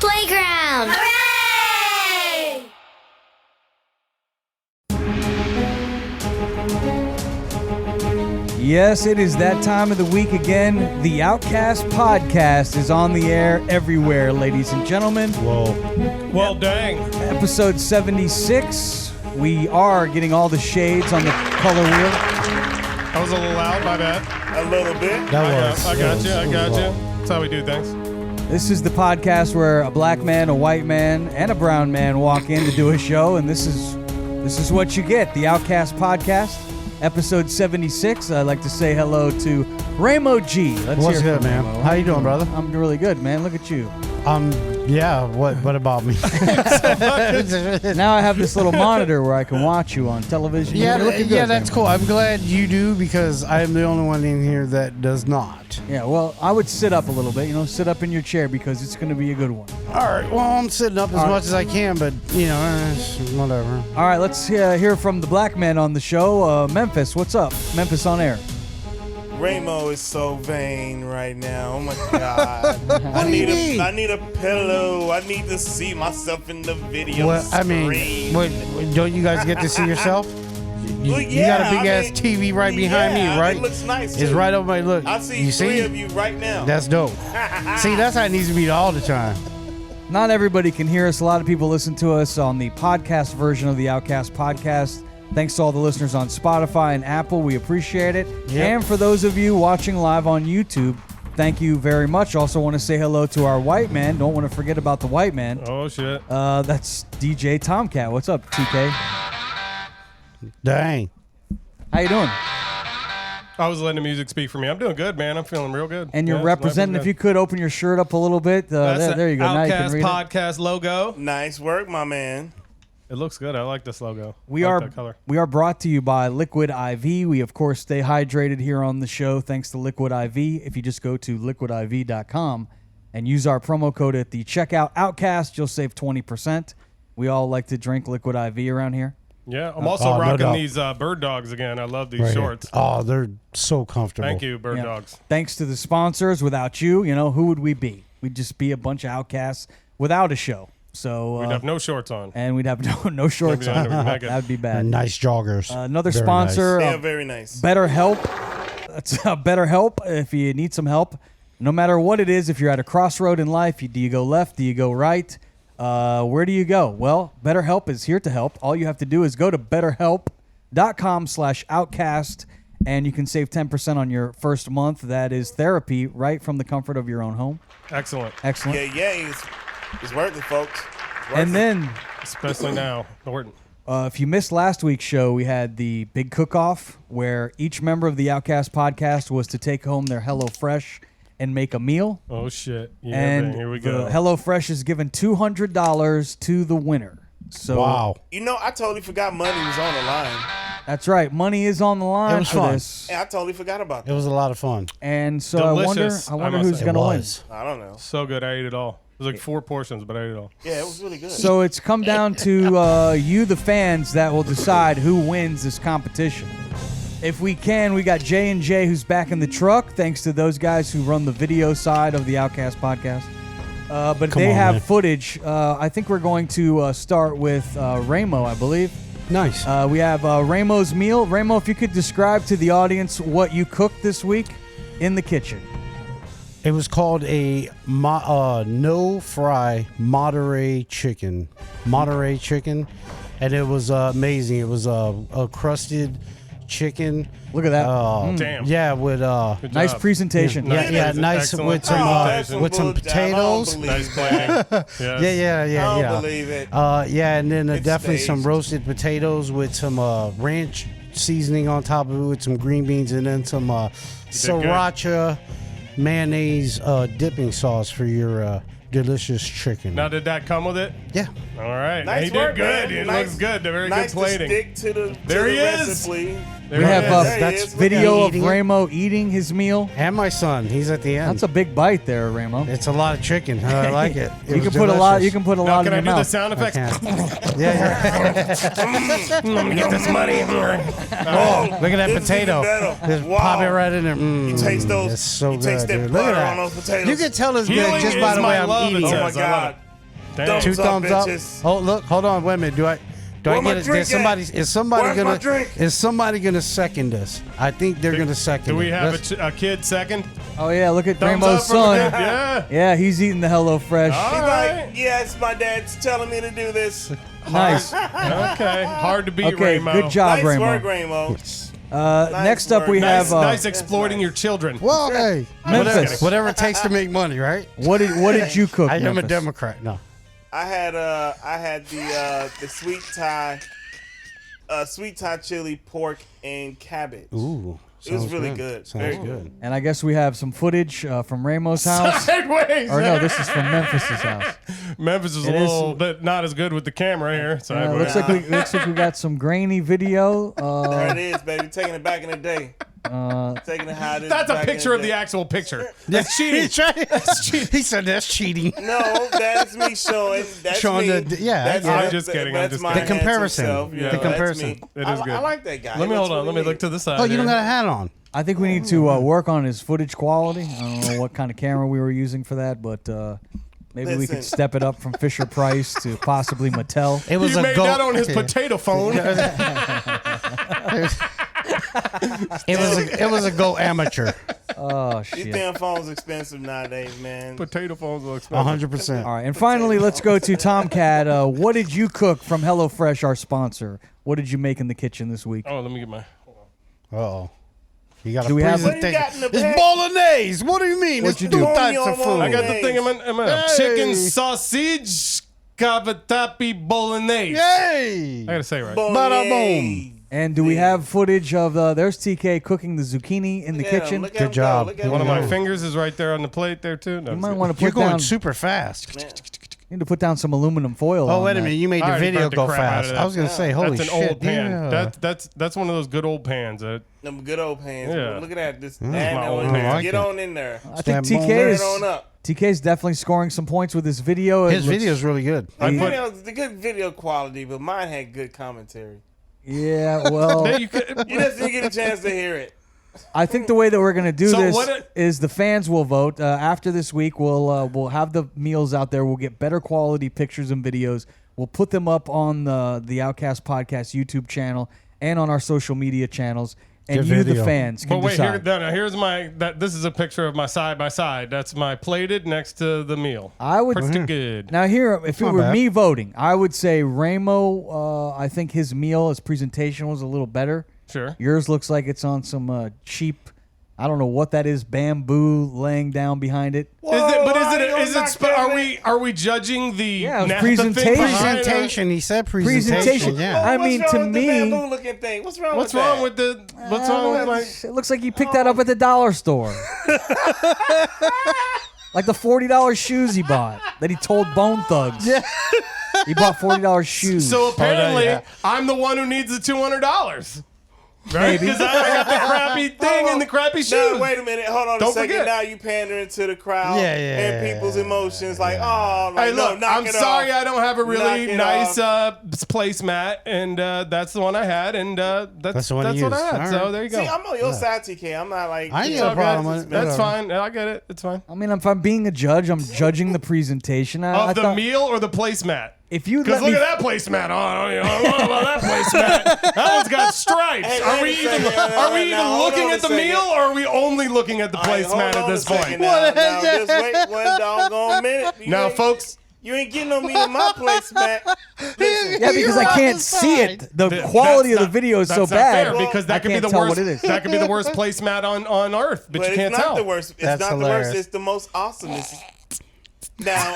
playground. Hooray! Yes, it is that time of the week again. The Outcast podcast is on the air everywhere, ladies and gentlemen. Whoa. Well, dang. Episode 76. We are getting all the shades on the color wheel. I was a little loud, my bad. A little bit. I got you. That's how we do things. This is the podcast where a black man, a white man, and a brown man walk in to do a show, and this is what you get. The Outcast podcast, episode 76. I'd like to say hello to Ramo G. What's good, man? Ramo. How you doing, brother? I'm really good, man. Look at you. Yeah. What about me? Now I have this little monitor where I can watch you on television. You're looking good, that's Ramo. cool. I'm glad you do because I'm the only one in here that does not. Yeah, well, I would sit up a little bit. Sit up in your chair because it's going to be a good one. All right. Well, I'm sitting up as much as I can, but whatever. All right, let's hear from the black man on the show. Memphis, what's up? Memphis on air. Ramo is so vain right now. Oh my god. What do you mean? I need a pillow. I need to see myself in the video. Well, I mean, don't you guys get to see yourself? You got a big ass TV right behind me, right? It looks nice. It's too. right over my look. I see you three of you right now. That's dope. See, that's how it needs to be all the time. Not everybody can hear us. A lot of people listen to us on the podcast version of the Outcast podcast. Thanks to all the listeners on Spotify and Apple. We appreciate it. Yep. And for those of you watching live on YouTube, thank you very much. Also want to say hello to our white man. Don't want to forget about the white man. Oh, shit. That's DJ Tomcat. What's up, TK? Dang. How you doing? I was letting the music speak for me. I'm doing good, man. I'm feeling real good. And you're representing. If you could open your shirt up a little bit. There you go. Now you can Outcast read it. podcast logo. Nice work, my man. It looks good. I like this logo. We I like are that color. We are brought to you by Liquid IV. We of course stay hydrated here on the show thanks to Liquid IV. If you just go to liquidiv.com and use our promo code at the checkout Outcast, you'll save 20%. We all like to drink Liquid IV around here. Yeah, I'm also no rocking doubt. these bird dogs again. I love these Right here. shorts. Oh, they're so comfortable. Thank you, bird Yeah. dogs. Thanks to the sponsors. Without you, who would we be? We'd just be a bunch of outcasts without a show. So We'd have no shorts on. and we'd have no shorts on. That'd be bad. And nice joggers. Another Very sponsor. They are very nice. BetterHelp. That's BetterHelp. If you need some help, no matter what it is, if you're at a crossroad in life, do you go left? Do you go right? Where do you go? Well, BetterHelp is here to help. All you have to do is go to betterhelp.com/outcast, and you can save 10% on your first month. That is therapy right from the comfort of your own home. Excellent. Excellent. Yeah. It's worth it, folks. It's worth And it. then, Especially now. Norton. if you missed last week's show, we had the big cook-off where each member of the Outcast podcast was to take home their HelloFresh and make a meal. Oh, shit. Yeah, And man, here we the go. HelloFresh is giving $200 to the winner. So Wow. I totally forgot money was on the line. that's right. Money is on the line It was for fun. this. Yeah, I totally forgot about It that. was a lot of fun. And so Delicious, I wonder I must who's say. going to It win. was. I don't know. So good. I ate it all. It was like 4 portions, but I ate it all. Yeah, it was really good. So it's come down to you, the fans, that will decide who wins this competition. If we can, we got J&J who's back in the truck, thanks to those guys who run the video side of the Outcast podcast. But Come they on, have man. footage. I think we're going to start with Ramo, I believe. Nice. We have Ramo's meal. Ramo, if you could describe to the audience what you cooked this week in the kitchen. It was called a no-fry Monterey chicken. Monterey chicken. And it was amazing. It was a crusted chicken. Look at that. Damn. Yeah, with Good Nice job. presentation. yeah, nice Excellent. with some potatoes. Nice planning. Yes. Yeah. I don't believe it. Yeah, and then It's definitely some staged. roasted potatoes with some ranch seasoning on top of it with some green beans and then some sriracha mayonnaise dipping sauce for your delicious chicken. Now, did that come with it? Yeah. All right. Nice he work, did good. man. It Nice- looks good. Very nice good plating. To stick to the, There to he the is. recipe. There We it have is. There he that's is. video of eating it. Ramo eating his meal. And my son, he's at the end. That's a big bite there, Ramo. It's a lot of chicken. I like it. You can put a lot. You can put a Now, lot can in I your do the mouth. sound effects? Yeah. I'm gonna get this money. Oh, Look at that this is potato. even better. Just Wow. pop it right in there. You taste those. It's so you good, taste that dude. Look at butter that. on those potatoes. You can tell it's Healing good just is by the my way I'm love, it eating Oh says. it. my I love God. Damn. 2 thumbs up. bitches. Oh, look, hold on, wait a minute. Do I Where my get it? drink Is somebody Where's my drink? is somebody gonna second this? I think they're gonna second. Do we it. have Let's- a kid second? Oh yeah, look at Thumbs Rainbow's up from the son. kid? Yeah. Yeah, he's eating the HelloFresh. All He's right. like, yes, my dad's telling me to do this. Nice. Okay. Hard to beat Okay, Ramo. good job, Nice Rainbow. work, Rainbow. Next up, we Nice, have nice exploiting your children. well, hey, Memphis. whatever it takes to make money, right? What did you cook? I am a Memphis? Democrat. No. I had the sweet Thai chili, pork, and cabbage. Ooh, It was sounds really good. Sounds Very good. And I guess we have some footage from Ramo's house. Sideways. Or no, this is from Memphis's house. Memphis is It a is- little bit not as good with the camera here. Sideways. Looks like we got some grainy video. There it is, baby. Taking it back in the day. Taking it how it is. That's a back in picture of day. the actual picture. That's cheating. He said that's cheating. No, that's me showing. That's Showing me. the- yeah, I That's get it. it. I'm just kidding, That's I'm just my kidding. The handsome comparison. self. The That's comparison. me. It is good. I like that guy. Let me He hold looks on. Let me really look to the side. Oh, you don't here. got a hat on. I think we need to work on his footage quality. I don't know what kind of camera we were using for that, but maybe we Listen. could step it up from Fisher Price to possibly Mattel. It was He a made go. that on his potato phone. It was a go amateur. Oh These shit! damn phones expensive nowadays, man. Potato phones will expensive. 100%. All right, and finally, let's go to Tomcat. What did you cook from HelloFresh, our sponsor? What did you make in the kitchen this week? Oh, let me get my. Uh-oh. You got Do a we have- What do you presentation. got in the It's bag? bolognese. What do you mean? What'd It's you two do? types of Bolognese. food. I got the thing in my Hey. chicken sausage cavatappi bolognese. Yay! I gotta say it right. Bada boom. And do we have footage of there's TK cooking the zucchini in the Look at him, kitchen? look at Good him go, job. look at One of him my go. fingers is right there on the plate there too. No, You I'm might just want to You're put going down. super fast. Man, You need to put down some aluminum foil. Oh, on wait a that. minute. You made I the already video burnt the go crap out of fast. that. I was going to say, holy That's shit. an old pan. Yeah. That's one of those good old pans. them good old pans. Yeah. Look at that. This my old on man. there. I Get like it. on in there. I think That moment. TK Turn is it on up. TK's definitely scoring some points with this video. It His looks- video's really good. I The put- videos, the good video quality, but mine had good commentary. Yeah, well, There you could- You just didn't get a chance to hear it. I think the way that we're going to do So this what it- is the fans will vote. After this week, we'll have the meals out there. We'll get better quality pictures and videos. We'll put them up on the Outcast Podcast YouTube channel and on our social media channels. And Good you, the video. fans, can But wait, here, decide. no, here's my. This is a picture of my side by side. That's my plated next to the meal. I would Pretty good. now here. If it Not were bad. me voting, I would say Ramo. I think his meal, his presentation was a little better. Sure. Yours looks like it's on some cheap. I don't know what that is. Bamboo laying down behind it. Are we judging the Yeah, it was naphtha presentation. thing behind it? Presentation. He said presentation. Presentation. Yeah. I mean, what's to wrong with me- the bamboo looking thing? What's wrong What's with wrong that? with the? What's wrong with like? It looks like he picked that up at the dollar store. Like the $40 shoes he bought that he told Bone Thugs. Yeah. He bought $40 shoes. So apparently, yeah. I'm the one who needs the $200. Right? Maybe. Because I got the crappy thing and the crappy shoes. No, wait a minute. Hold on Don't a second. forget. Now you pandering to the crowd and people's emotions. Like, oh, like, Hey, look, no, knock I'm it sorry off. I don't have a Knock really it nice off. placemat, and that's the one I had, and that's the one you what I used. had. All So right. there you go. See, I'm on your side, TK. I'm not like. I ain't you got know, a problem guys, with it. That's Whatever. fine. I get it. It's fine. I mean, if I'm being a judge, I'm judging the presentation. I Of the thought meal or the placemat? if you Because let look me, at that placemat. Oh, I don't know about that placemat. That one's got stripes. Hey, Are we wait a even second. are we even Now, hold looking on at a the second. meal, or are we only looking at the All right, hold placemat at on a this second point? Now, now, just wait one doggone minute. You Now, ain't- folks, you ain't getting on me in my placemat. Listen, yeah, because I can't see it. The th- quality of that's the not- video is so that's not bad. fair, because I that could be can't the tell worst. what it is. That could be the worst placemat on earth, but, but you it's can't not tell. the worst. It's That's not hilarious. the worst. It's the most awesomeness. Now,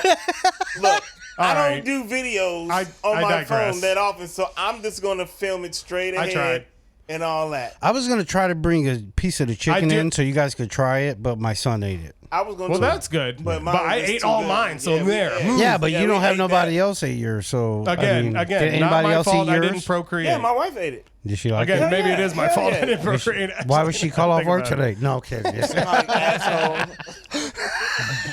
look, I All don't right. do videos I on my digress. phone that often, so I'm just gonna film it straight I ahead tried. and all that. I was going to try to bring a piece of the chicken did- in so you guys could try it, but my son ate it. I was gonna. Well, try- that's good. But mine I was ate too all good. mine, so Yeah, we- there. yeah. Yeah, but Yeah, you we don't have ate nobody that. else ate yours, so Again, I mean, did not anybody my else fault. eat I yours? didn't procreate. Yeah, my wife ate it. Did she like Again, it? maybe it is my Hell fault. yeah. I didn't procreate. Why would she call off Think work about it. today? No, okay. Yes. Like, asshole.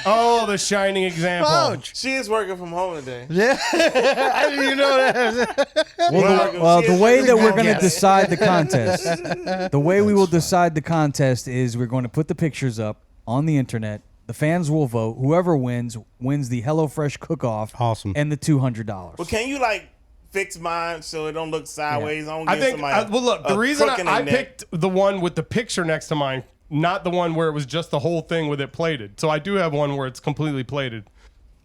Oh, the shining example. Ouch. She is working from home today. Yeah, I didn't even know that. Well, she the is way working that from we're home going to today. decide the contest, the way we will decide the contest is we're going to put the pictures up on the internet. The fans will vote. Whoever wins the HelloFresh cook-off. Awesome. And the $200. Well, can you like fix mine so it don't look sideways? I don't I give think. somebody Well, look. The a reason crook in I their neck. picked the one with the picture next to mine, not the one where it was just the whole thing with it plated. So I do have one where it's completely plated,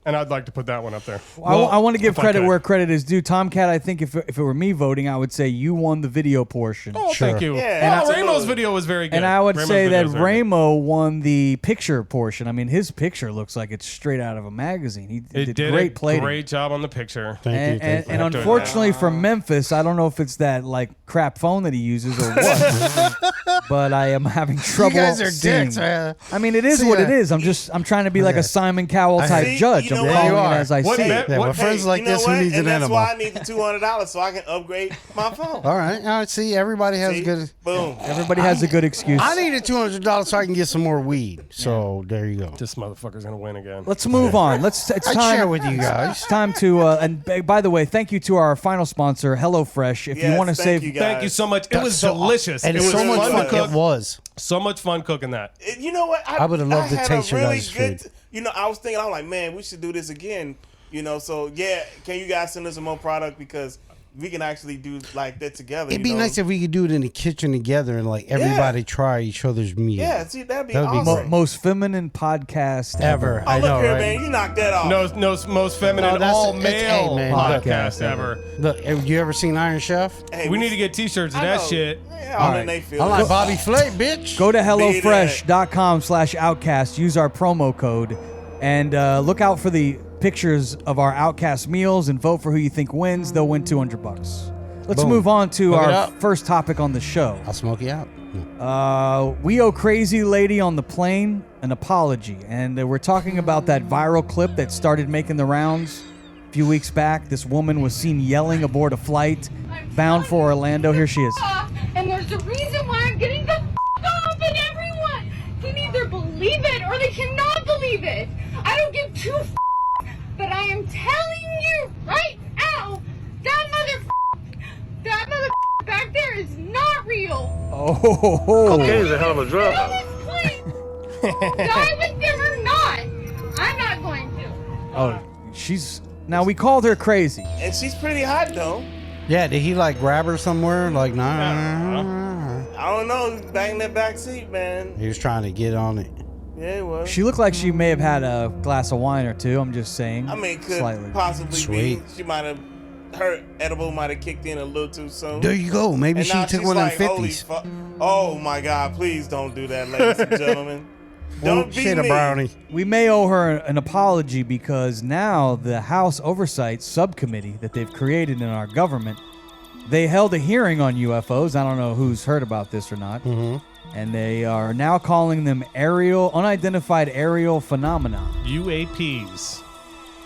and I'd like to put that one up there. I want to give if I credit could. where credit is due. Tomcat, I think if it were me voting, I would say you won the video portion. Oh, thank you. Yeah, Well, absolutely. Ramo's video was very good. And I would Ramo's say video that was very good. Ramo won the picture portion. I mean, his picture looks like it's straight out of a magazine. He It did great a plating. great job on the picture. Thank you. And unfortunately for Memphis, I don't know if it's that like crap phone that he uses or what, but I am having trouble. You guys are seeing. dicks, man. I mean, it is See, what it is. I'm trying to be like a Simon Cowell type See, judge. you I'm know calling what? it as I What see bet- it. Yeah, what- with friends Hey, like you know this, who what? needs And an that's animal? why I need the $200 so I can upgrade my phone. All right. See, everybody has See? good. Boom. Everybody has a good excuse. I needed $200 so I can get some more weed. So there you go. This motherfucker's gonna win again. Let's move on. It's I time. share with you guys. It's time to by the way, thank you to our final sponsor, HelloFresh. If you Yes, want to thank save, you, guys. Thank you so much. It was So- delicious. And it it's was so much fun fun. to cook. It was. So much fun cooking that. You know what? I would've loved to had taste a your really guys' good. food. You know, I was thinking, I'm like, man, we should do this again. You know, so yeah, can you guys send us some more product because we can actually do like that together. It'd you be know? nice if we could do it in the kitchen together and like everybody try each other's meal. Yeah, see, that'd be That would be awesome. most feminine podcast Ever. Oh, I look know, here, right? man, you knocked that off. No, most feminine, No, that's- all it's- male hey, man, look. podcast ever. Look, have you ever seen Iron Chef? Hey, We need to get T-shirts of I that know. shit. Yeah, all right. in they feel. I like Bobby Flay, bitch. Go to HelloFresh.com/Outcast. Use our promo code. And look out for the pictures of our Outcast meals and vote for who you think wins. They'll win $200. Let's Boom. move on to Look it our up. first topic on the show. I'll smoke you out. We owe Crazy Lady on the plane an apology. And we're talking about that viral clip that started making the rounds a few weeks back. This woman was seen yelling aboard a flight bound for Orlando. Here she is. And there's a reason why I'm getting the off, and everyone can either believe it or they cannot believe it. I don't give two but I am telling you right now, that mother back there is not real. Oh, Cocaine is a hell of a drug. Die with them or not, I'm not going to. oh, she's now. We called her crazy. And she's pretty hot though. Yeah, did he like grab her somewhere? Like, nah. I don't know, back in that back seat, man. He was trying to get on it. Yeah, it was. She looked like she may have had a glass of wine or two. I'm just saying. I mean, could slightly. possibly Sweet. be. She might have. Her edible might have kicked in a little too soon. There you go. Maybe And she now took she's one like, of them holy 50s. fuck. Oh my God, please don't do that, ladies and gentlemen. Don't be Shit, a me. brownie. We may owe her an apology because now the House Oversight Subcommittee that they've created in our government, they held a hearing on UFOs. I don't know who's heard about this or not. Mm-hmm. And they are now calling them unidentified aerial phenomena. UAPs.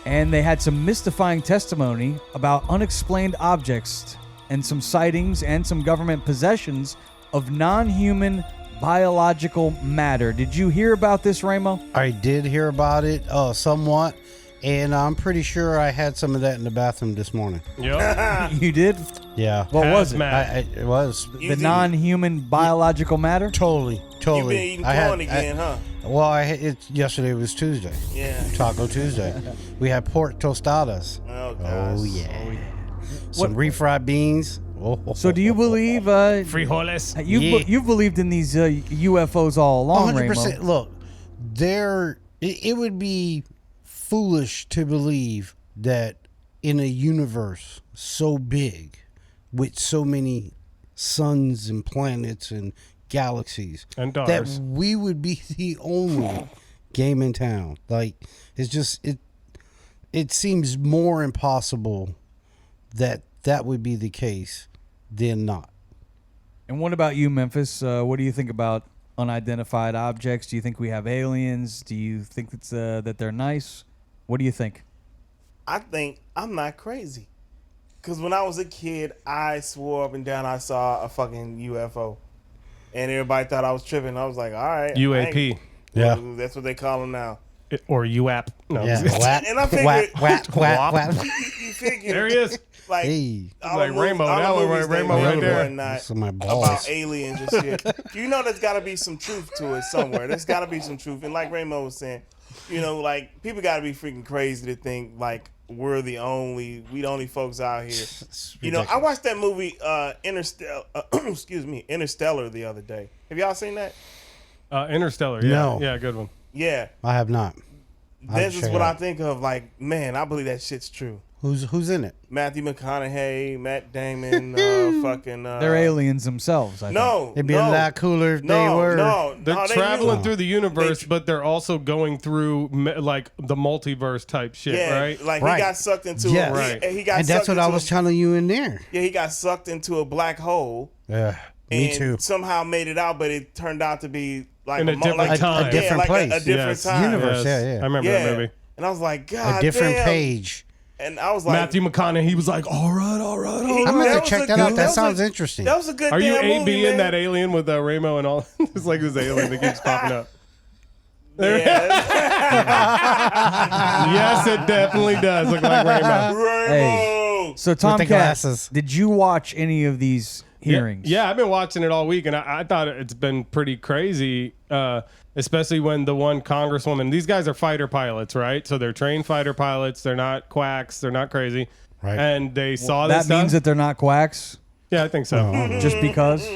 And they had some mystifying testimony about unexplained objects and some sightings and some government possessions of non-human biological matter. Did you hear about this, Ramo? I did hear about it somewhat, and I'm pretty sure I had some of that in the bathroom this morning. Yep. You did? Yeah. What was it? Hazmat. It was. The non-human biological matter? Totally. You been eating corn again, huh? Yesterday was Tuesday. Yeah. Taco Tuesday. We had pork tostadas. Oh, gosh. Oh yeah. Some refried beans. Oh, So do you believe Frijoles. you've believed in these UFOs all along, Ramo? 100%. Look, it would be foolish to believe that in a universe so big, with so many suns and planets and galaxies, And that stars. we would be the only game in town. Like, it's just it seems more impossible that would be the case than not. And what about you, Memphis? What do you think about unidentified objects? Do you think we have aliens? Do you think it's, that they're nice? What do you think? I think I'm not crazy. Because when I was a kid, I swore up and down I saw a fucking UFO. And everybody thought I was tripping. I was like, all right. UAP. Yeah. That's what they call them now. Or UAP. No. Yeah, whack, And I figured- whack, whack, whack, whack. You figure. There he is. Like, Hey. all Like the movies- Rainbow, all the that one movies right- they Rainbow make right there. are not That's my balls. about aliens and shit. You know, there's got to be some truth to it somewhere. There's got to be some truth. And like Rainbow was saying, you know, like people got to be freaking crazy to think like we the only folks out here. You know, I watched that movie Interstellar the other day. Have y'all seen that? Interstellar. Yeah. No. Yeah, good one. Yeah. I have not. This is check what it I out. think of. Like, man, I believe that shit's true. Who's in it? Matthew McConaughey, Matt Damon, fucking. They're aliens themselves. I think. No, It'd be no, a lot cooler if no, they were. No, They're no, they traveling knew. through the universe, They- but they're also going through like the multiverse type shit, Yeah, right? like Right. he got sucked into. Yes. Right. He got. And that's sucked what I into was a- telling you in there. Yeah, he got sucked into a black hole. Yeah, And me too. somehow made it out, but it turned out to be like In a different like, time. A different like place. a different Yes. time. Universe. Yeah, yeah. I remember Yeah. that movie. And I was like, God, A different damn. page. And I was like, Matthew McConaughey, he was like, all right, all right, all He- right. I'm that gonna was check a that good- out. that That was sounds a- interesting. That was a good. Are you damn AB movie, in man. that alien with Ramo and all? It's like this alien that keeps popping up. Yeah. Yes, it definitely does look like Rainbow. Rainbow. So the Tomcat, glasses. did you watch any of these hearings? Yeah, I've been watching it all week, and I thought it's been pretty crazy, especially when the one congresswoman, these guys are fighter pilots, right? So they're trained fighter pilots. They're not quacks. They're not crazy. Right. And they saw this That means stuff. that they're not quacks, Yeah, I think so. just because.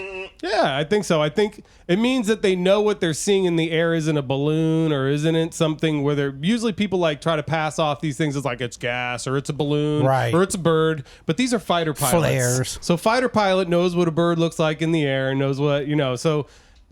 Yeah, I think so. I think it means that they know what they're seeing in the air isn't a balloon or isn't it something where they're usually people like try to pass off these things as like it's gas or it's a balloon Right. or it's a bird, but these are fighter pilots. Flares. So fighter pilot knows what a bird looks like in the air and knows what, so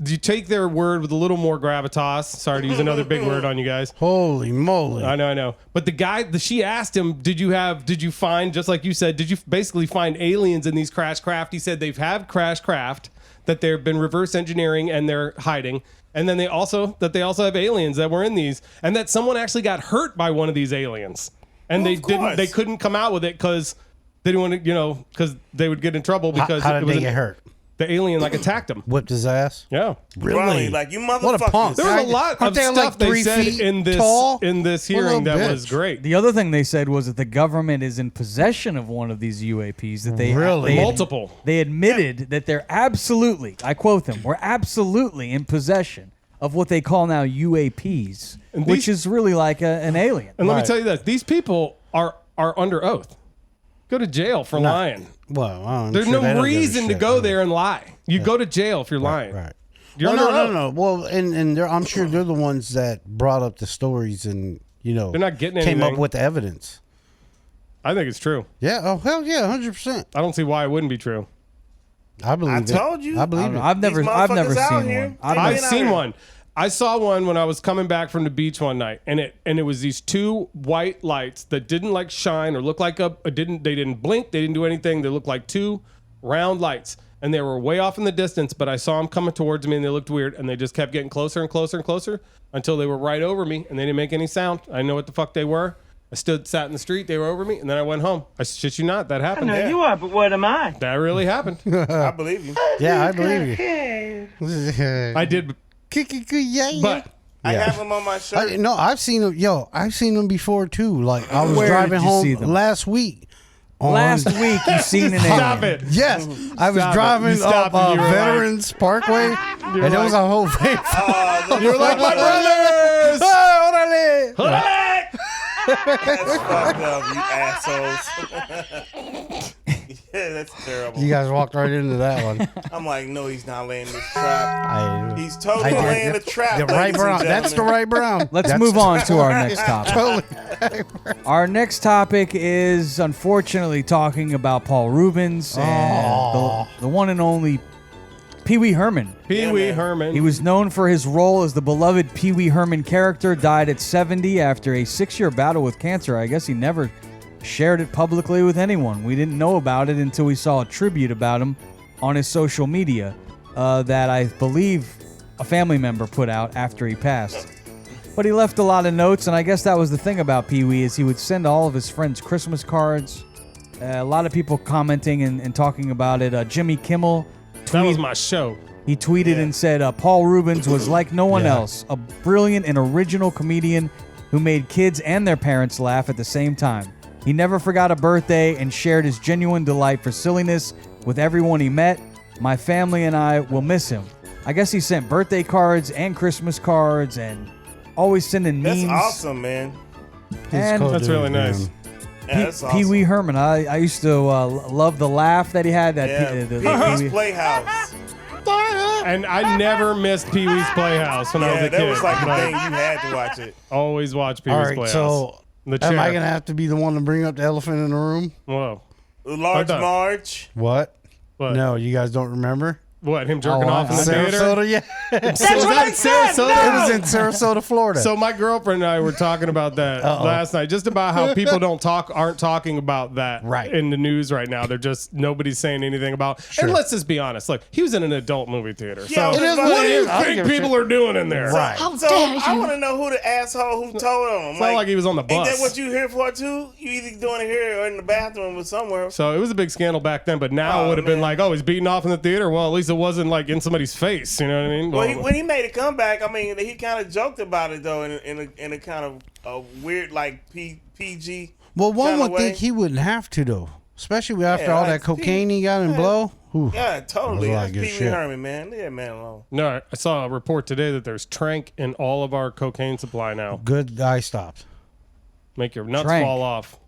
you take their word with a little more gravitas. Sorry to use another big word on you guys. Holy moly! I know. But the guy, she asked him, did you find, just like you said, did you basically find aliens in these crash craft? He said they've had crash craft, that they've been reverse engineering and they're hiding. And then they also have aliens that were in these, and that someone actually got hurt by one of these aliens. And Well, they of course. they couldn't come out with it because they didn't want to, because they would get in trouble because How it did was they get hurt? the alien like attacked them. Whipped his ass. Yeah. Really? Like, you What a motherfuckers. punk. There was a Aren't lot of they stuff like they 3 said feet in this tall? hearing Little that was bitch. great. The other thing they said was that the government is in possession of one of these UAPs. That they Really? they- Multiple. They admitted that they're absolutely, I quote them, we're absolutely in possession of what they call now UAPs, And which these- is really like an alien. And let me Right. tell you this: these people are under oath. Go to jail for lying. Well, I'm There's sure they no don't give a reason to shit. go there and lie. You go to jail if you're lying. Right. You're Well, under no. oath. Well, and I'm sure they're the ones that brought up the stories and They're not getting came up anything. with the evidence. I think it's true. Yeah. Oh hell yeah, 100%. I don't see why it wouldn't be true. I believe I it. told you. I I believe don't know. it. I've never These seen motherfuckers out one. here. I've I've never- out seen here. one. I saw one when I was coming back from the beach one night, and it was these two white lights that didn't like shine or look like they didn't blink, they didn't do anything. They looked like two round lights, and they were way off in the distance. But I saw them coming towards me, and they looked weird, and they just kept getting closer and closer and closer until they were right over me, and they didn't make any sound. I didn't know what the fuck they were. I sat in the street. They were over me, and then I went home. I shit you not, that happened. Yeah. You are, but what am I? That really happened. I believe you. Yeah, I believe you. I did, but I Yeah. have them on my shirt. No, I've seen them. Yo, I've seen them before too. Like I was Where driving did you home see them? last week. on- Last week you seen an stop alien. it. Yes, I was Stop it. driving You stopped up and you were Veterans Parkway, and there was a whole van. You're like my brothers. Hey, orale! That's fucked up, you assholes. Yeah, that's terrible. You guys walked right into that one. I'm like, no, he's not laying this trap. I, He's totally I did. laying a trap. The right ladies and brown. That's the gentlemen. right brown. Let's That's move on to our next topic. Totally. Our next topic is unfortunately talking about Paul Rubens and the one and only Pee Wee Herman. Pee Wee man. Herman. He was known for his role as the beloved Pee Wee Herman character, died at 70 after a 6-year battle with cancer. I guess he never shared it publicly with anyone. We didn't know about it until we saw a tribute about him on his social media that I believe a family member put out after he passed. But he left a lot of notes, and I guess that was the thing about Pee Wee is he would send all of his friends Christmas cards. A lot of people commenting and talking about it. Jimmy Kimmel That was my show. he tweeted and said, Paul Rubens was like no one else, a brilliant and original comedian who made kids and their parents laugh at the same time. He never forgot a birthday and shared his genuine delight for silliness with everyone he met. My family and I will miss him. I guess he sent birthday cards and Christmas cards and always sending That's memes. awesome, man. And cool. That's really Dude, nice. man. Yeah, that's awesome. Pee Wee Herman. I used to love the laugh that he had. That Yeah, the Pee-wee's Pee-wee- Playhouse. And I never missed Pee Wee's Playhouse when I was Yeah, a kid. that was like the Like, thing you had to watch it. always watch Pee All Wee's right, Playhouse. so The am I chair. going to have to be the one to bring up the elephant in the room? Whoa. Large done. Marge. What? What? No, you guys don't remember? What? Him jerking Oh, off in the theater? Sarasota, yeah. That's what I said. It was in Sarasota, Florida. So my girlfriend and I were talking about that last night, just about how people aren't talking about that Right. in the news right now. They're just nobody's saying anything about. And let's just be honest. Look, he was in an adult movie theater. Yeah, So it is what what do it you is. I don't think give a people shit. are doing in there? right. So I want to know who the asshole who told him. It's not like he was on the Ain't bus. that what you here for too? You either doing it here or in the bathroom or somewhere. So it was a big scandal back then, but now it Oh, would have been man. like, oh, he's beating off in the theater. Well, at least it wasn't like in somebody's face. You know what I mean? Well, when he made a comeback, I mean, he kind of joked about it though, in a kind of a weird like PG. Well, one kinda would way. think he wouldn't have to, though. Especially after Yeah, all like, that cocaine he got in blow. Ooh. Yeah, totally. That was a lot That's of good Pee Wee shit. Herman, man. Leave that man alone. no, I saw a report today that there's trank in all of our cocaine supply now. Good eye stops. Make your nuts Trank. fall off.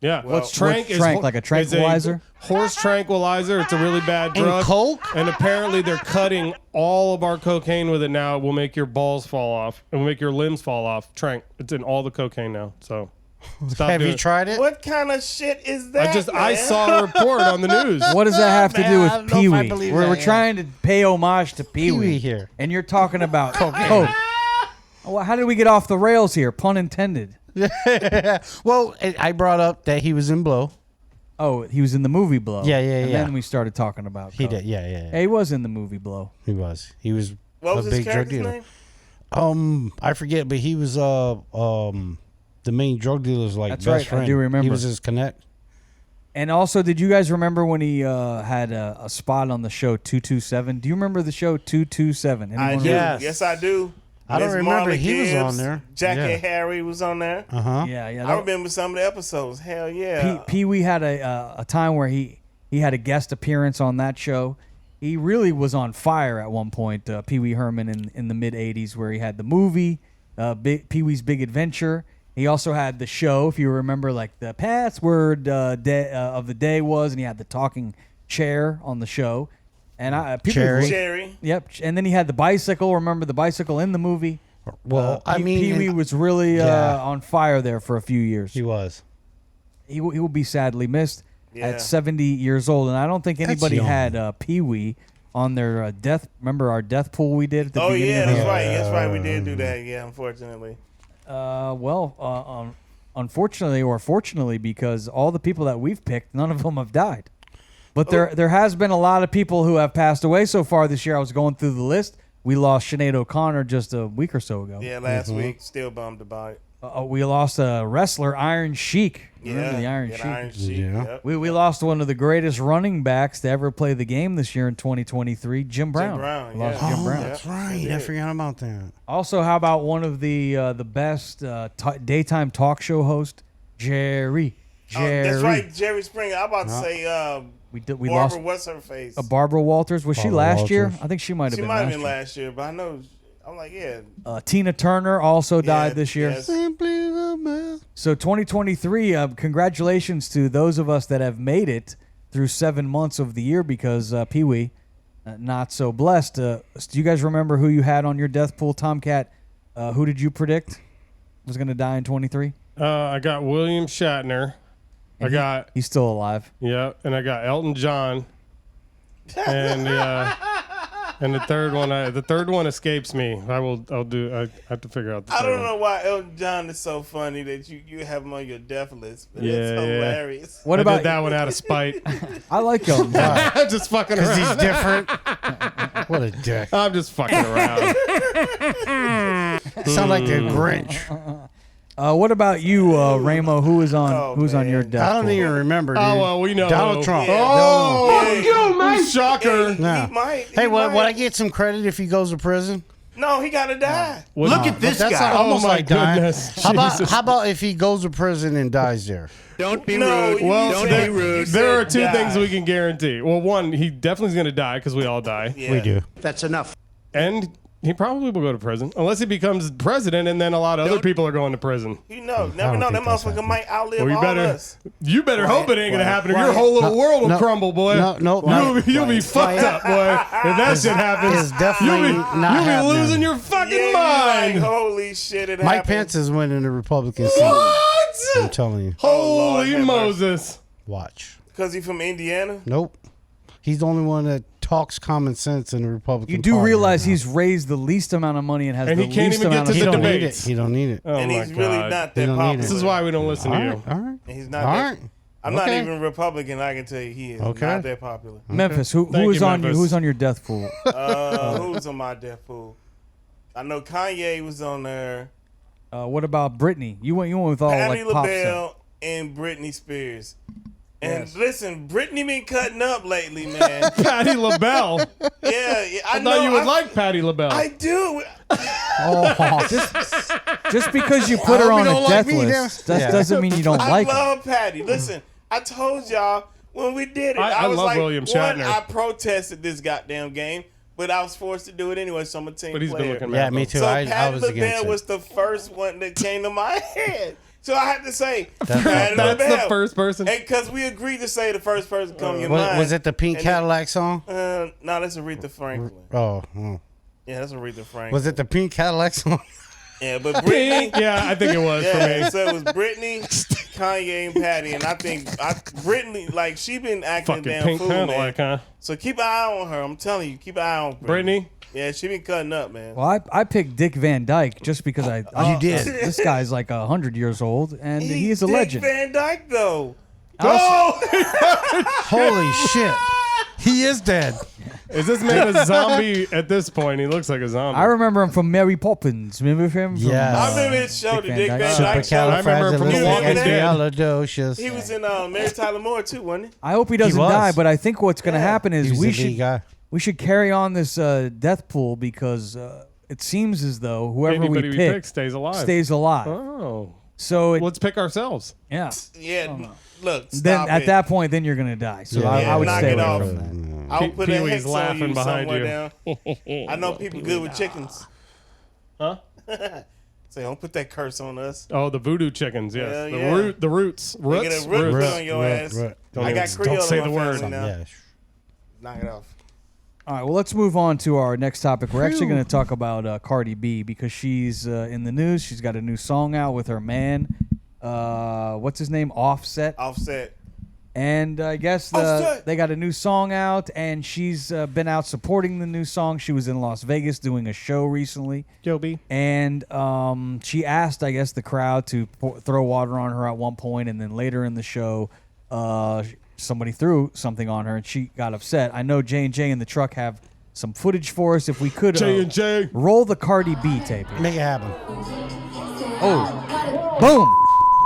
Yeah. What's trank? Like a tranquilizer? Horse tranquilizer. It's a really bad drug. Coke? And apparently they're cutting all of our cocaine with it now. It will make your balls fall off. It will make your limbs fall off. Trank. It's in all the cocaine now. So stop Have doing you it. I it? What kind of shit is that? I man? saw a report on the news. What does that have to do Man, I with don't know Pee if I Wee? believe We're that, yeah. trying to pay homage to Pee Pee-wee Wee here. and you're talking about Coke. Well, how did we get off the rails here? Pun intended. Well, I brought up that he was in blow. Oh, he was in the movie Blow. Yeah, and yeah. then we started talking about He Coke. did. Yeah. Yeah, he was in the movie Blow. He was. He was What was a his big drug character's dealer. name? I forget, but he was the main drug dealer's like That's best right, I friend. do remember. He was his connect. And also, did you guys remember when he had a spot on the show 227? Do you remember the show 227? I Anyone do. Yes. Yes, I do. I don't Miss remember Marla he was Gibbs, on there. Jackie Yeah. Harry was on there. Uh-huh. Yeah, yeah. I remember some of the episodes. Hell yeah. Pee Wee had a time where he had a guest appearance on that show. He really was on fire at one point, Pee Wee Herman in the mid 80s, where he had the movie, Pee Wee's Big Adventure. He also had the show, if you remember, like the password of the day was, and he had the talking chair on the show. And Cherry. Jerry. Yep. And then he had the bicycle. Remember the bicycle in the movie? Well, I mean, Pee Wee was really Yeah. on fire there for a few years. he was. He will be sadly missed Yeah. at 70 years old. And I don't think anybody young. had Pee Wee on their death. Remember our death pool we did at the Oh beginning yeah, of that's the right. That's right. We did do that. Yeah, unfortunately. Unfortunately or fortunately, because all the people that we've picked, none of them have died. But there has been a lot of people who have passed away so far this year. I was going through the list. We lost Sinead O'Connor just a week or so ago. Yeah, last week. Still bummed about it. We lost a wrestler, Iron Sheik. Yeah, Remember the Iron yeah, Sheik? Iron Sheik. Yeah. Yep. We lost one of the greatest running backs to ever play the game this year in 2023, Jim Brown. Brown, We lost yeah. Jim Oh, Brown. that's right. I forgot about that. Also, how about one of the best daytime talk show host, Jerry? Oh, that's right, Jerry Springer. I'm about to say We Barbara, lost what's her face? Barbara Walters. Was she Barbara last year? Walters. I think she might have She been. might have last been year. last year, but I know. I'm like, yeah. Tina Turner also died Yeah, this year. yes. Simply the best. So 2023, congratulations to those of us that have made it through 7 months of the year because Pee Wee, not so blessed. Do you guys remember who you had on your death pool, Tomcat? Who did you predict was going to die in 23? I got William Shatner. He's still alive. Yeah, and I got Elton John. And the third one escapes me. I have to figure out the I third don't one. know why Elton John is so funny that you have him on your death list. But Yeah, it's yeah. hilarious. What I about did that one out of spite. I like Elton John. I'm just fucking Because around. he's different. What a dick. I'm just fucking around. Sound like the Grinch. What about you, Ramo? Who's on man. your death I don't pool? even remember, dude. Oh, well, we know. Donald who. Trump. Yeah. Oh, Yeah. you, man. Shocker. He No. might. Hey, he would might. I get some credit if he goes to prison? No, he gotta die. Look at this That's guy. almost Oh, my like dying. goodness. How Jesus. about if he goes to prison and dies there? Don't be No, rude. you Well, said- rude. you there are said two die. things we can guarantee. Well, one, he definitely is going to die because we all die. Yeah. We do. That's enough. And he probably will go to prison unless he becomes president, and then a lot of other people are going to prison. You know, I never don't know. That think that's motherfucker happening. might outlive Well, you all better us. hope it ain't gonna Right. happen, or your whole little world will no, crumble, boy. no, You'll be fucked up, boy. If that shit happens, It's definitely you'll not be happening. losing your fucking Yeah, mind. like, holy shit! It Mike happened. Pence is winning the Republican seat. I'm What? telling you. Holy have mercy. Moses! Watch. Because he from Indiana. Nope. He's the only one that talks common sense in the Republican You do Party realize right now. he's raised the least amount of money and has And the he can't least even get amount to of He the don't need it. debates. He don't need it. Oh And my he's really God. not He that don't need popular. it. This is why we don't listen All to right. you. All right. And he's not All that, right. I'm not Okay. even Republican. I can tell you he is Okay. not that popular. Memphis. Who Thank is you, on Memphis. who's on your death pool? Who's on my death pool? I know Kanye was on there. What about Britney? You went with all Patty like pop stuff. LaBelle and Britney Spears. And Yes. listen, Britney been cutting up lately, man. Patty LaBelle. Yeah, I I know. thought you would like Patty LaBelle. I do. Oh, just because you put her hope on you a don't like death me list, now. that doesn't mean you don't I like her. love Patty. Listen, I told y'all when we did it. I was love like, William Shatner. I protested this goddamn game, but I was forced to do it anyway. So I'm a team But he's player. been looking Yeah, mad. me though. too. So I Patty was against LaBelle it. was the first one that came to my head. So I had to say Patty That's LaBelle. the first person. Because we agreed to say the first person come to your mind. Was it the Pink And Cadillac song? No, that's Aretha Franklin. Oh. Yeah, that's Aretha Franklin. Was it the Pink Cadillac song? Yeah, but Britney. Yeah, I think it was for Yeah, me. so it was Britney, Kanye, and Patty, and I think Britney, like she been acting Fucking damn Pink fool, Cadillac, man. huh? So keep an eye on her. I'm telling you, keep an eye on Britney? Yeah, she been cutting up, man. Well, I picked Dick Van Dyke just because You did. This guy's like 100 years old and He's he's a Dick legend. Van Dyke, though. Holy shit. He is dead. Is this man a zombie at this point? He looks like a zombie. I remember him from Mary Poppins. Remember him? From, Yes. I remember his show, the Dick Dick Van Van Dyke. Dyke show. I remember him from The Walking Dead. Supercalifragilisticexpialidocious. He was in Mary Tyler Moore too, wasn't he? I hope he doesn't was. die, but I think what's going to Yeah. happen is He's we the should lead guy. we should carry on this death pool because it seems as though whoever Anybody we we pick pick stays alive. stays alive. Oh. So Let's pick ourselves. yeah. Yeah. Look, stop Then at it. that point, then you're going to die. So Yeah, I would knock stay it away off. from that. I'll put a Pee-wee's hex on laughing you behind somewhere you. down. I know people good with chickens. Huh? Say, don't put that curse on us. Oh, the voodoo chickens, yes. Hell The yeah. roots. They get Roots. a root Roots. on your Root, ass. root. I got Don't Creole say in the my word. family now. Yeah. Knock it off. All right, well, let's move on to our next topic. We're actually going to talk about Cardi B because she's in the news. She's got a new song out with her man. What's his name? Offset. Offset. And I guess Offset. they got a new song out, and she's been out supporting the new song. She was in Las Vegas doing a show recently. Joby. And she asked, I guess, the crowd to throw water on her at one point, and then later in the show, somebody threw something on her, and she got upset. I know J&J in the truck have some footage for us. If we could J&J. roll the Cardi B tape. Here. Make it happen. Oh, boom!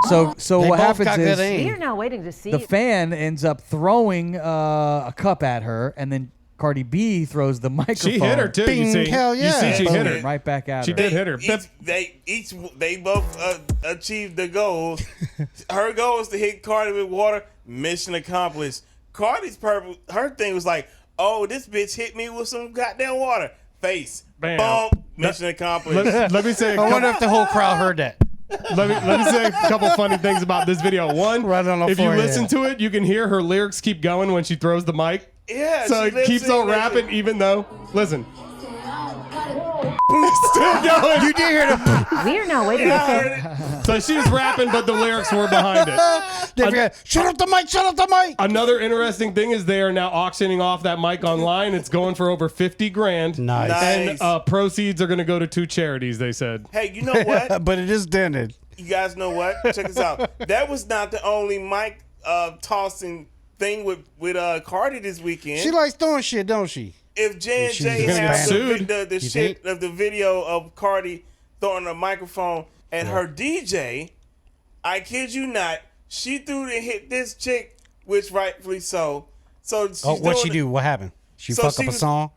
So They what both happens got good is aim. We are now waiting to see. the fan ends up throwing a cup at her, and then Cardi B throws the microphone. She hit her, too. Bing, you see, hell you yeah. see she hit Boom. her. right back at She her. did hit her. They both achieved the goals. Her goal was to hit Cardi with water. Mission accomplished. Cardi's purpose, her thing was like, oh, this bitch hit me with some goddamn water. Face. Bam. Boom. Mission accomplished. Let me say a I couple, wonder if the whole crowd heard that. let me say a couple funny things about this video. One, Right on the if you forehead. listen to it, you can hear her lyrics keep going when she throws the mic. Yeah. So she it lives keeps in on that rapping shit. even though, listen. Still going. You did hear the. We are now waiting Yeah, I to heard it. So she was rapping, but the lyrics were behind it. They forgot, shut up the mic, shut up the mic. Another interesting thing is they are now auctioning off that mic online. It's going for over 50 grand. Nice. Nice. And proceeds are going to go to 2 charities, they said. Hey, you know what? But it is dented. You guys know what? Check this out. That was not the only mic tossing thing with Cardi this weekend. She likes throwing shit, don't she? If J&J She's had gonna get sued. the shit of the video of Cardi throwing a microphone and her DJ, I kid you not, she threw to hit this chick, which rightfully so. So she's Oh, what'd she doing- do? What happened? She So fuck she up a was- song?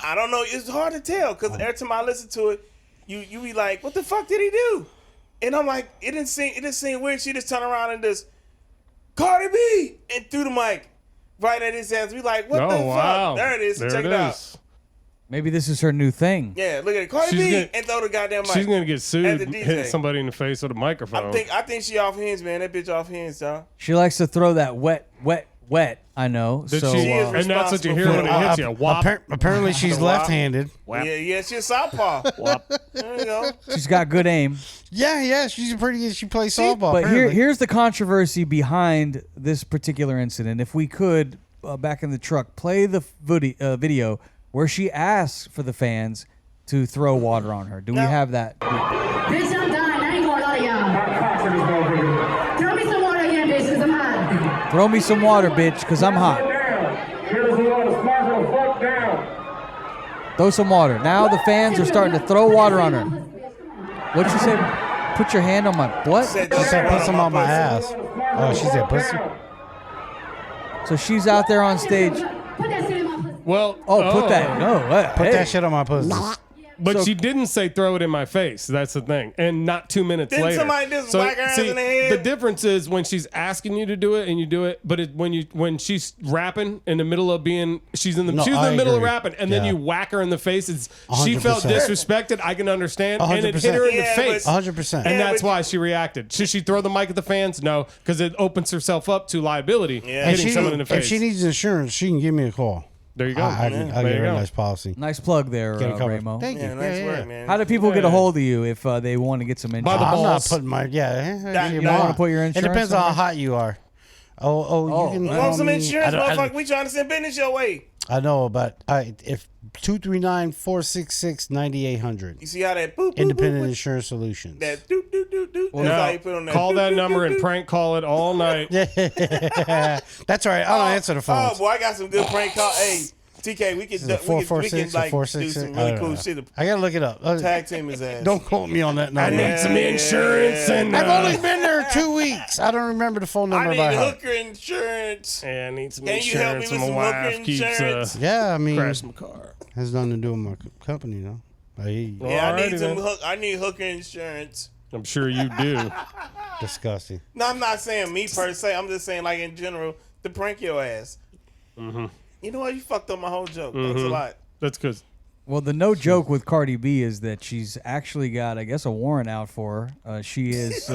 I don't know. It's hard to tell because every time I listen to it, you be like, what the fuck did he do? And I'm like, it didn't seem weird. She just turned around and just Cardi B and threw the mic right at his ass. We like, what the fuck? There it is. Check it out. Maybe this is her new thing. Yeah, look at it. Cardi B and throw the goddamn mic. She's gonna get sued. Hit somebody in the face with a microphone. I think she off hands, man. That bitch off hands, y'all. She likes to throw that wet. I know. Did so, she and that's what you hear when it hits you. Apparently, she's left-handed. Yeah, she's a southpaw. There you go. she's got good aim. Yeah, she's pretty good. She plays softball. But here's the controversy behind this particular incident. If we could, back in the truck, play the video where she asks for the fans to throw water on her. Do we have that? Bitch, I'm dying. I ain't gonna lie to y'all. Throw me some water again, bitch, because I'm hot. Throw me some water, bitch, because I'm hot. Throw some water. Now the fans are starting to throw water on her. What'd you say? Put your hand on my what? She said put some on my ass. Oh, she said pussy. So she's out there on stage. Put that shit in my pussy. Well, Put that. No, Put that shit on my pussy. But she didn't say throw it in my face. That's the thing. And not 2 minutes Didn't later. somebody just whack her ass in the head? The difference is when she's asking you to do it and you do it, but when she's rapping in the middle of being, she's in the middle of rapping, and then you whack her in the face. She felt 100%. disrespected. I can understand, 100%. and it hit her in the face. 100%. And that's why she reacted. Should she throw the mic at the fans? No, because it opens herself up to liability. Hitting someone in the face. If she needs insurance, she can give me a call. There you go. I'll give her a nice policy. Nice plug there, Ramo. Thank you. Yeah, nice work, man. How do people get a hold of you if they want to get some insurance? I'm not putting my you don't want to put your insurance. It depends on how hot you are. You can. You want some insurance, motherfucker? We trying to send business your way. I know, but if 239-466-9800. You see how that boop, boop, Independent boop, Insurance Solutions. that doop doop doop doop. Well, That's now, how you put on that. call doop, that doop, number doop, and doop. prank call it all night. That's all right. I don't answer the phone. Oh boy, I got some good prank call. Hey, TK, we can Is it 446 or like do 466? some really cool shit. I gotta look it up. Tag team his ass. Don't quote me on that I number. need some insurance. And I've only been there 2 weeks. I don't remember the phone I number need by heart. hooker insurance. Yeah, I need some Can you help me insurance. with My some wife hooker keeps insurance? Yeah, I mean, crashing my car. has nothing to do with my company, though. Yeah, Alrighty I need hooker insurance. I'm sure you do. Disgusting. No, I'm not saying me per se. I'm just saying like in general to prank your ass. Mm-hmm. You know what? You fucked up my whole joke. Thanks a lot. That's because Well, the no joke with Cardi B is that she's actually got, I guess, a warrant out for her. She is. see,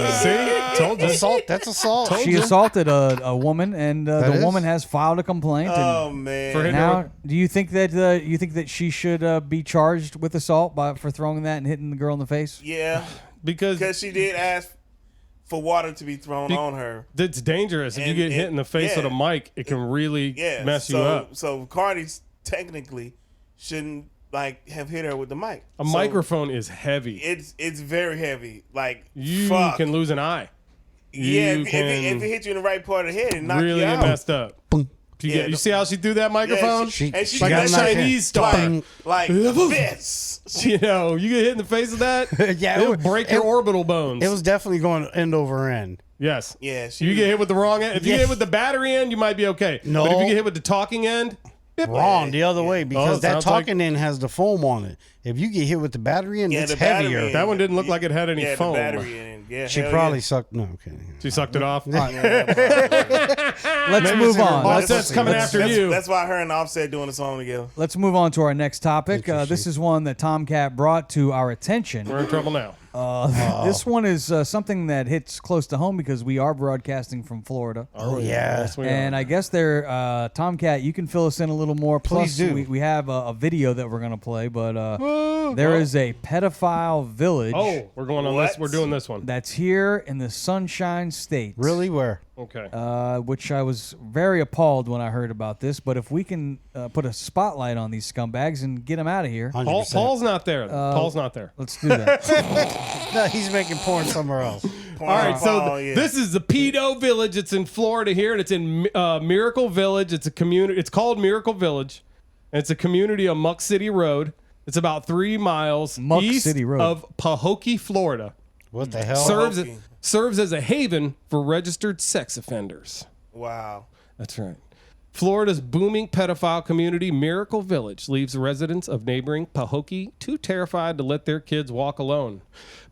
told you. Assault. That's assault. She assaulted a woman, and the woman has filed a complaint. Oh And man. For him- now, do you think that she should be charged with assault for throwing that and hitting the girl in the face? Yeah, because she did ask for water to be thrown on her. It's dangerous. If you And get hit in the face with a mic, it can really mess you up. So Cardi's technically shouldn't have hit her with the mic. A microphone is heavy. It's very heavy. Like You fuck. can lose an eye. If it hit you in the right part of the head and knock really you get out. messed up. You see how she threw that microphone? She like got that knocked in. Chinese star. like this. You know, you get hit in the face with that, Yeah, it'll break your orbital bones. It was definitely going end over end. Yes. Yeah. You get hit with the wrong end. If you get hit with the battery end, you might be okay. No. But if you get hit with the talking end, Wrong, the other way, because that sounds talking end has the foam on it. If you get hit with the battery end, it's the battery heavier. end. that one didn't look like it had any Yeah, foam. the battery in. Yeah, She hell probably yeah. sucked. No, okay. She sucked it off. Let's move on. Offset's coming after you. That's why her and Offset doing a song together. Let's move on to our next topic. This is one that Tomcat brought to our attention. We're in trouble now. This one is something that hits close to home because we are broadcasting from Florida. Oh, yeah. Yes, we And are. I guess Tomcat, you can fill us in a little more. Plus, Please do. We have a video that we're going to play, but there is a pedophile village Oh, we're going on this. We're doing this one. that's here in the Sunshine State. Really? Where? Okay. Which I was very appalled when I heard about this. But if we can put a spotlight on these scumbags and get them out of here, 100%. Paul's not there. Paul's not there. let's do that. No, he's making porn somewhere else. All right, so Oh, yeah. this is the pedo village. It's in Florida here, and it's in Miracle Village. It's a community. It's called Miracle Village, and it's a community on Muck City Road. It's about 3 miles Muck east City Road. of Pahokee, Florida. What the hell? Serves as a haven for registered sex offenders. Wow. That's right. Florida's booming pedophile community, Miracle Village, leaves residents of neighboring Pahokee too terrified to let their kids walk alone.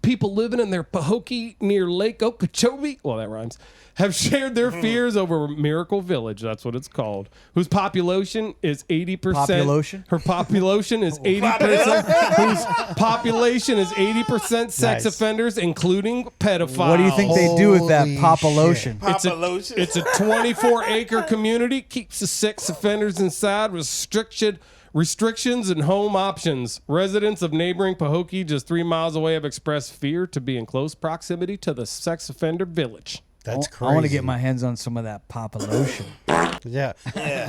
People living in their Pahokee near Lake Okeechobee, well, that rhymes, have shared their fears over Miracle Village, that's what it's called, whose population is 80%. Population? Her population is 80%. Whose population is 80% sex offenders, including pedophiles. What do you think they do with that Holy population? Population. It's a 24-acre community. Keeps the sex offenders inside. Restrictions and home options. Residents of neighboring Pahokee, just 3 miles away, have expressed fear to be in close proximity to the sex offender village. That's crazy. I want to get my hands on some of that population. Yeah.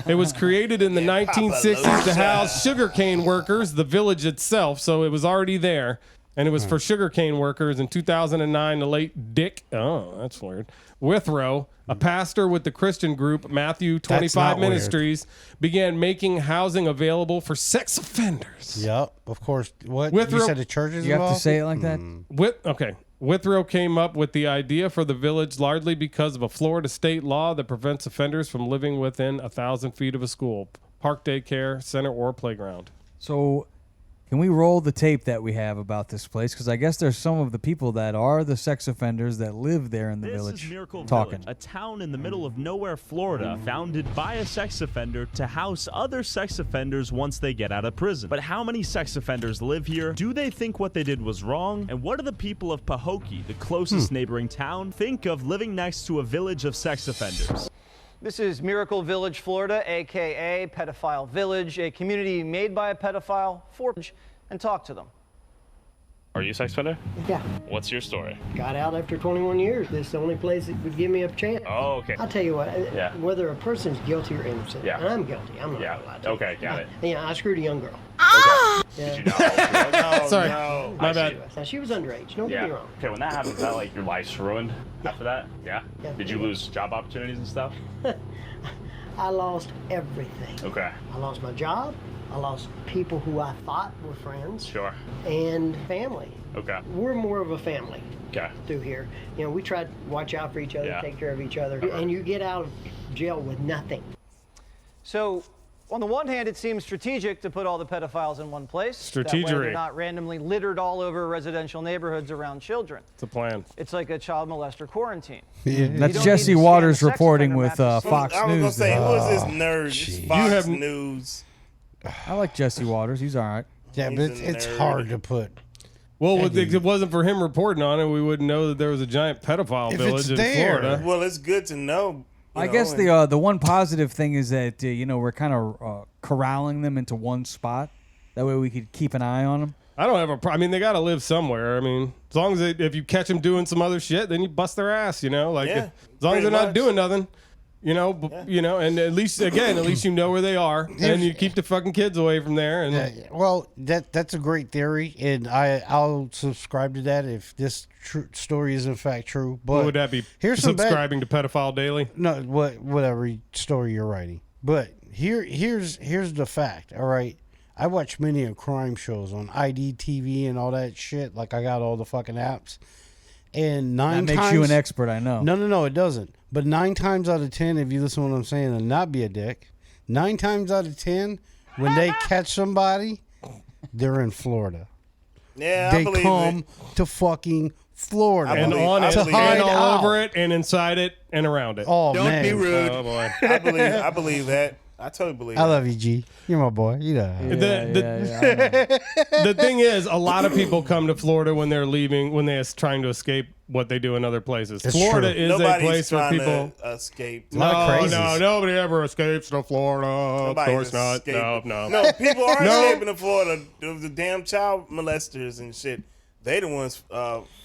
It was created in the 1960s to house sugarcane workers, the village itself, so it was already there. And it was for sugarcane workers. In 2009, the late Dick, oh, that's weird, Withrow, a pastor with the Christian group Matthew 25 not Ministries, began making housing available for sex offenders. Yep. Of course. What? Withrow- You said the church is You have to involved? say it like that? Withrow came up with the idea for the village largely because of a Florida state law that prevents offenders from living within 1,000 feet of a school, park, daycare, center, or playground. So, can we roll the tape that we have about this place? Because I guess there's some of the people that are the sex offenders that live there in the This village is Miracle talking. Village, a town in the middle of nowhere, Florida, founded by a sex offender to house other sex offenders once they get out of prison. But how many sex offenders live here? Do they think what they did was wrong? And what do the people of Pahokee, the closest neighboring town, think of living next to a village of sex offenders? This is Miracle Village, Florida, a.k.a. Pedophile Village, a community made by a pedophile for and talk to them. Are you a sex offender? Yeah, What's your story? got out after 21 years. This is the only place that would give me a chance. Oh, okay. I'll tell you what, Yeah. whether a person's guilty or innocent, Yeah. and I'm guilty, I'm not Yeah. gonna lie to you. Okay, got it. Yeah, I screwed a young girl. Did you know? No, Sorry. no. My bad. Now, she was underage, don't get Yeah. me wrong. Okay, when that happens, is that like your life's ruined after that? Yeah? Yeah. Did you lose job opportunities and stuff? I lost everything. Okay. I lost my job, I lost people who I thought were friends, Sure. and family. Okay. We're more of a family Okay. through here. You know, we try to watch out for each other, Yeah. take care of each other, and you get out of jail with nothing. So, on the one hand, it seems strategic to put all the pedophiles in one place. That way Strategery. they're not randomly littered all over residential neighborhoods around children. It's a plan. It's like a child molester quarantine. That's You don't Jesse need to Waters scan the sex reporting offender with map to see. Fox I was gonna News. say, there. who is this nerd? It's Fox have- News. I like Jesse Waters. He's all right. Yeah, He's but a it's nerd. hard to put. Well, if it wasn't for him reporting on it, we wouldn't know that there was a giant pedophile If village it's in there- Florida. Well, it's good to know. I guess the one positive thing is that we're kind of corralling them into one spot. That way we could keep an eye on them. I don't have a problem. I mean, they got to live somewhere. I mean, as long as if you catch them doing some other shit, then you bust their ass. Like Yeah, as long as they're pretty not much. doing nothing. And at least you know where they are, and you keep the fucking kids away from there. And Well, that's a great theory, and I'll subscribe to that if this story is in fact true. But what would that be? Here's some bad- Subscribing to Pedophile Daily. No, whatever story you're writing. But here's the fact. All right, I watch many of crime shows on IDTV and all that shit. Like I got all the fucking apps, and That makes you an expert, I know. No, it doesn't. But 9 times out of 10, if you listen to what I'm saying and not be a dick, 9 times out of 10, when they catch somebody, they're in Florida. Yeah, I They believe come it. to fucking Florida. I And believe- on I it, believe and it. all over it, and inside it, and around it. Oh, Don't man. be rude. Oh boy. I believe that. I totally believe I that. love you, G. You're my boy. You know. Yeah, I know. The thing is, a lot of people come to Florida when they're leaving, when they're trying to escape what they do in other places. It's Florida true. is Nobody's a place where trying people. to escape. lot of No, crazies. nobody ever escapes to Florida. Nobody's Of course not. escaping. No. No, people are No. escaping to Florida. The damn child molesters and shit. They the ones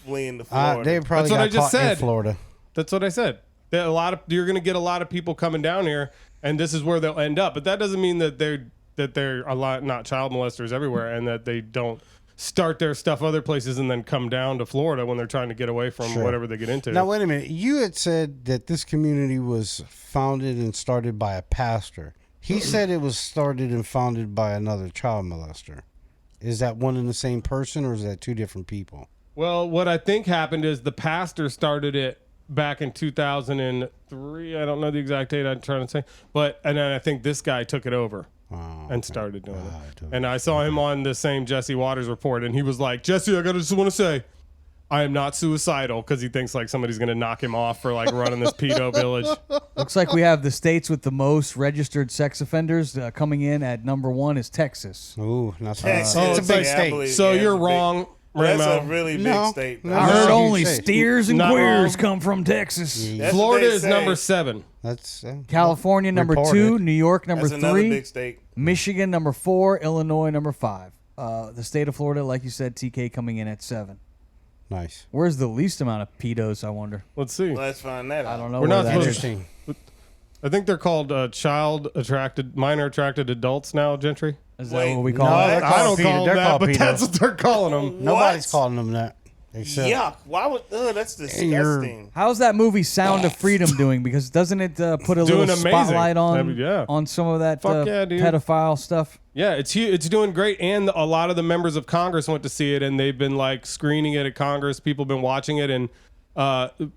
fleeing to Florida. They probably That's what got I just caught in said. Florida. That's what I said. You're going to get a lot of people coming down here, and this is where they'll end up. But that doesn't mean that they're a lot not child molesters everywhere, and that they don't start their stuff other places and then come down to Florida when they're trying to get away from Sure. whatever they get into. Now, wait a minute. You had said that this community was founded and started by a pastor. He said it was started and founded by another child molester. Is that one and the same person, or is that two different people? Well, what I think happened is the pastor started it back in 2003. I don't know the exact date I'm trying to say, and then I think this guy took it over and started doing it. And I saw him on the same Jesse Waters report, and he was like, Jesse, I just want to say, I am not suicidal, because he thinks like somebody's going to knock him off for like running this pedo village. Looks like we have the states with the most registered sex offenders. Coming in at number 1 is Texas. Ooh, not Texas. it's a big Yeah, I state. believe- So yeah, you're it's a big- wrong, That's Ramo. a really big state. No, I That's heard a only huge state. steers and Not queers wrong. come from Texas. That's Florida what they is say. number 7. That's California number reported. 2, New York number That's another 3, big state. Michigan number 4, Illinois number 5. The state of Florida, like you said, TK coming in at 7. Nice. Where's the least amount of pedos, I wonder? Let's see. Let's find that out. I don't know. We're where not that supposed is. Interesting. I think they're called minor attracted adults now, Gentry. Is that Wait, what we call no, it? they're I called don't call pedo. them They're that, called but pedo. that's what they're calling them. Nobody's What? calling them that. Except Yuck! Why would? That's disgusting. How's that movie Sound of Freedom doing? Because doesn't it put a little Doing amazing. spotlight I on mean, yeah. on some of that Fuck yeah, dude. pedophile stuff? Yeah, it's doing great, and a lot of the members of Congress went to see it, and they've been like screening it at Congress. People have been watching it, and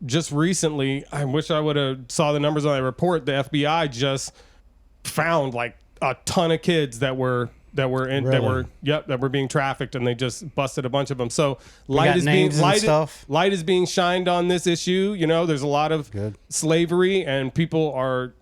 just recently, I wish I would have saw the numbers on that report. The FBI just found like a ton of kids that were being trafficked, and they just busted a bunch of them. So got names and stuff? light is being shined on this issue. You know, there's a lot of slavery, and people are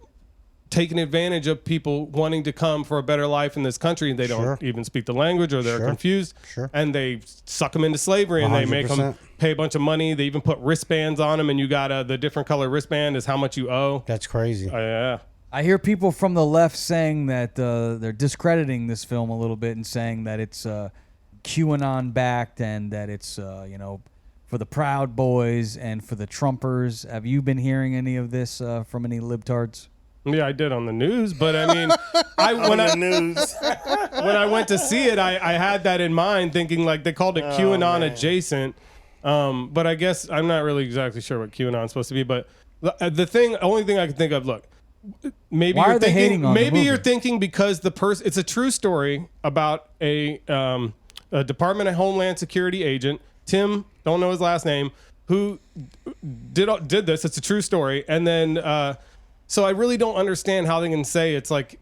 taking advantage of people wanting to come for a better life in this country. They don't even speak the language, or they're confused, and they suck them into slavery, and they make them 100%. pay a bunch of money. They even put wristbands on them, and you got the different color wristband is how much you owe. that's crazy. Yeah. I hear people from the left saying that they're discrediting this film a little bit and saying that it's QAnon backed and that it's for the Proud Boys and for the Trumpers. Have you been hearing any of this from any libtards? Yeah, I did on the news, but I mean, when I went to see it, I had that in mind, thinking like they called it QAnon adjacent. But I guess I'm not really exactly sure what QAnon is supposed to be. But the only thing I can think of, look, maybe Why you're are they thinking, hating on the maybe movie? you're thinking because the person, it's a true story about a Department of Homeland Security agent, Tim, don't know his last name, who did this. It's a true story, and then. So I really don't understand how they can say it's like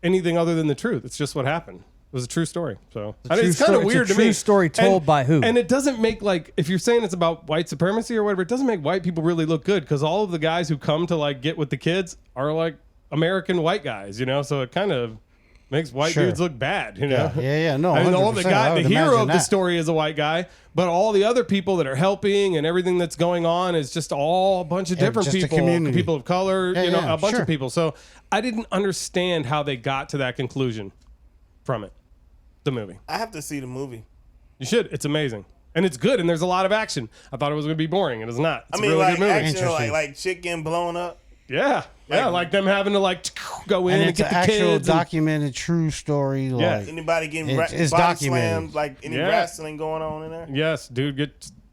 anything other than the truth. It's just what happened. It was a true story. So it's kind of weird to me. True story told by who? And it doesn't make like, if you're saying it's about white supremacy or whatever, it doesn't make white people really look good, because all of the guys who come to like get with the kids are like American white guys, So it kind of makes white dudes look bad, Yeah, no, I mean, all 100%, the I would hero imagine of the that. story is a white guy, but all the other people that are helping and everything that's going on is just all a bunch of different just a people, community. people of color, Yeah, a bunch sure. of people. So I didn't understand how they got to that conclusion from it, the movie. I have to see the movie. You should. It's amazing. And it's good, and there's a lot of action. I thought it was going to be boring, and it's not. It's I mean, a really like good movie. action, like shit getting blown up. Yeah. Yeah, like them having to like go in And and it's get an the actual kids. and- documented true story. Like Anybody getting it's body documented. slammed, like any Yeah. wrestling going on in there? Yes, dude.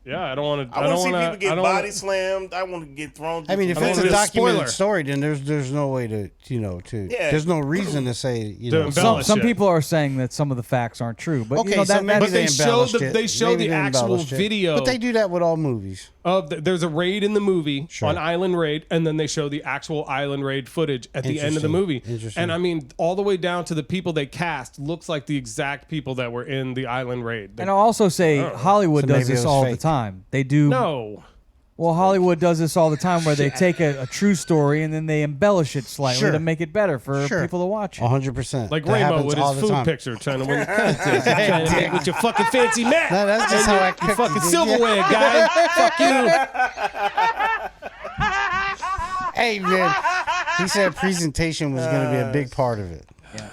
I don't want to. I want to see people get body slammed. I want to get thrown. I mean, if I it's don't a want to be a documented spoiler. story, then there's no way to Yeah. there's no reason to say To embellish Some it. people are saying that some of the facts aren't true, but Okay, that, so maybe But they showed embellished the it. they showed Maybe the they actual embellished it. video. But they do that with all movies. There's a raid in the movie Sure. on Island Raid, and then they show the actual Island Raid footage at the end of the Interesting. movie. Interesting. And I mean, all the way down to the people they cast looks like the exact people that were in the Island Raid. and I'll also say Hollywood So does maybe it this was all the fake. time. They do. No. Well, Hollywood does this all the time, where they take a true story and then they embellish it slightly Sure. to make it better for Sure. people to watch. 100%. Like That Rainbow happens with all his the food time. picture, trying to win contests. Trying to make with your fucking fancy mat. No, that's just And how I your cook fucking it. silverware, guy. Fuck you. Hey man, he said presentation was going to be a big part of it. Yeah.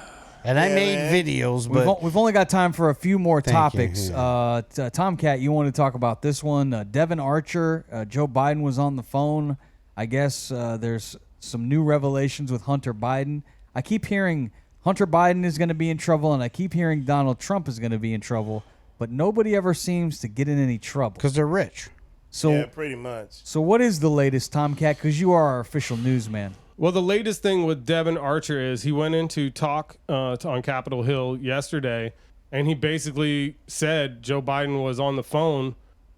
And I Yeah, made man. videos, We've, but we've only got time for a few more Thank you, topics. Tomcat, you want to talk about this one? Devin Archer, Joe Biden was on the phone. I guess there's some new revelations with Hunter Biden. I keep hearing Hunter Biden is going to be in trouble, and I keep hearing Donald Trump is going to be in trouble, but nobody ever seems to get in any trouble. because they're rich. So, Yeah, pretty much. so what is the latest, Tomcat? Because you are our official newsman. Well, the latest thing with Devin Archer is he went in to talk on Capitol Hill yesterday, and he basically said Joe Biden was on the phone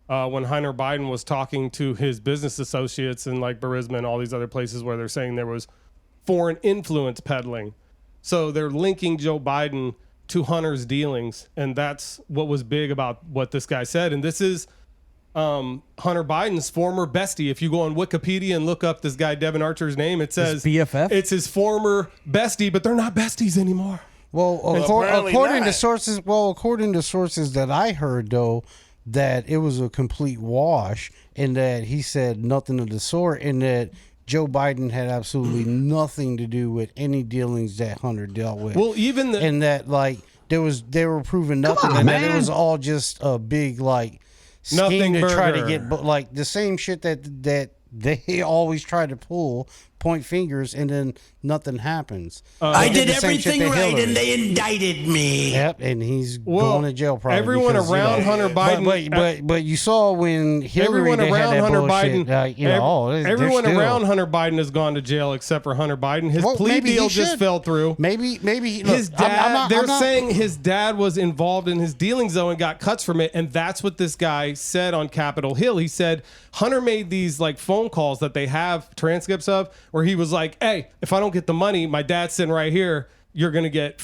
when Hunter Biden was talking to his business associates in like Burisma and all these other places where they're saying there was foreign influence peddling. So they're linking Joe Biden to Hunter's dealings, and that's what was big about what this guy said. And this is Hunter Biden's former bestie. If you go on Wikipedia and look up this guy Devin Archer's name, it says His BFF? It's his former bestie, but they're not besties anymore. Well, apparently according not. to sources that I heard though, that it was a complete wash, and that he said nothing of the sort, and that Joe Biden had absolutely nothing to do with any dealings that Hunter dealt with. Well, even and that like they were proving nothing, and that it was all just a big like scheme Nothing to try to burger. get, but like the same shit that they always try to pull, point fingers, and then nothing happens. I They did the same shit everything to right, Hillary. and they indicted me. Yep, and he's Well, going to jail probably. everyone because, around Hunter Biden- but you saw when Hillary everyone they had around that Hunter bullshit, Biden, they're everyone still- around Hunter Biden has gone to jail except for Hunter Biden. His Well, plea maybe he deal just should. fell through. Maybe look, His dad, I'm not- saying his dad was involved in his dealings though and got cuts from it, and that's what this guy said on Capitol Hill. He said Hunter made these like phone calls that they have transcripts of, where he was like, "Hey, if I don't get the money, my dad's sitting right here. You're gonna get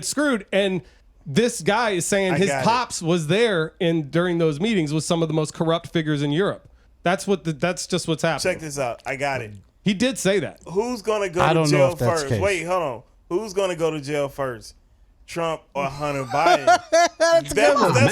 screwed." And this guy is saying his pops was there during those meetings with some of the most corrupt figures in Europe. That's just what's happening. Check this out. I got it. He did say that. Who's gonna go I to don't know jail if that's the first? case. Wait, hold on. Who's gonna go to jail first? Trump or Hunter Biden? that's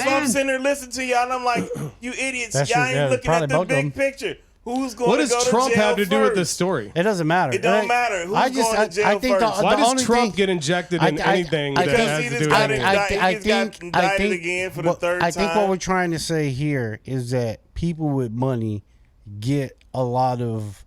why I'm sitting there listening to y'all, and I'm like, you idiots, That's y'all true, ain't yeah, looking probably at the both of them. big picture. Who's going What to does go Trump to jail have to do with first? this story? It doesn't matter. It don't matter. Who's going to jail I think first? Why the does only Trump thing- get injected in anything that Because has he to just do got with indicted. anything? He just got indicted again for the third I think what time. we're trying to say here is that people with money get a lot of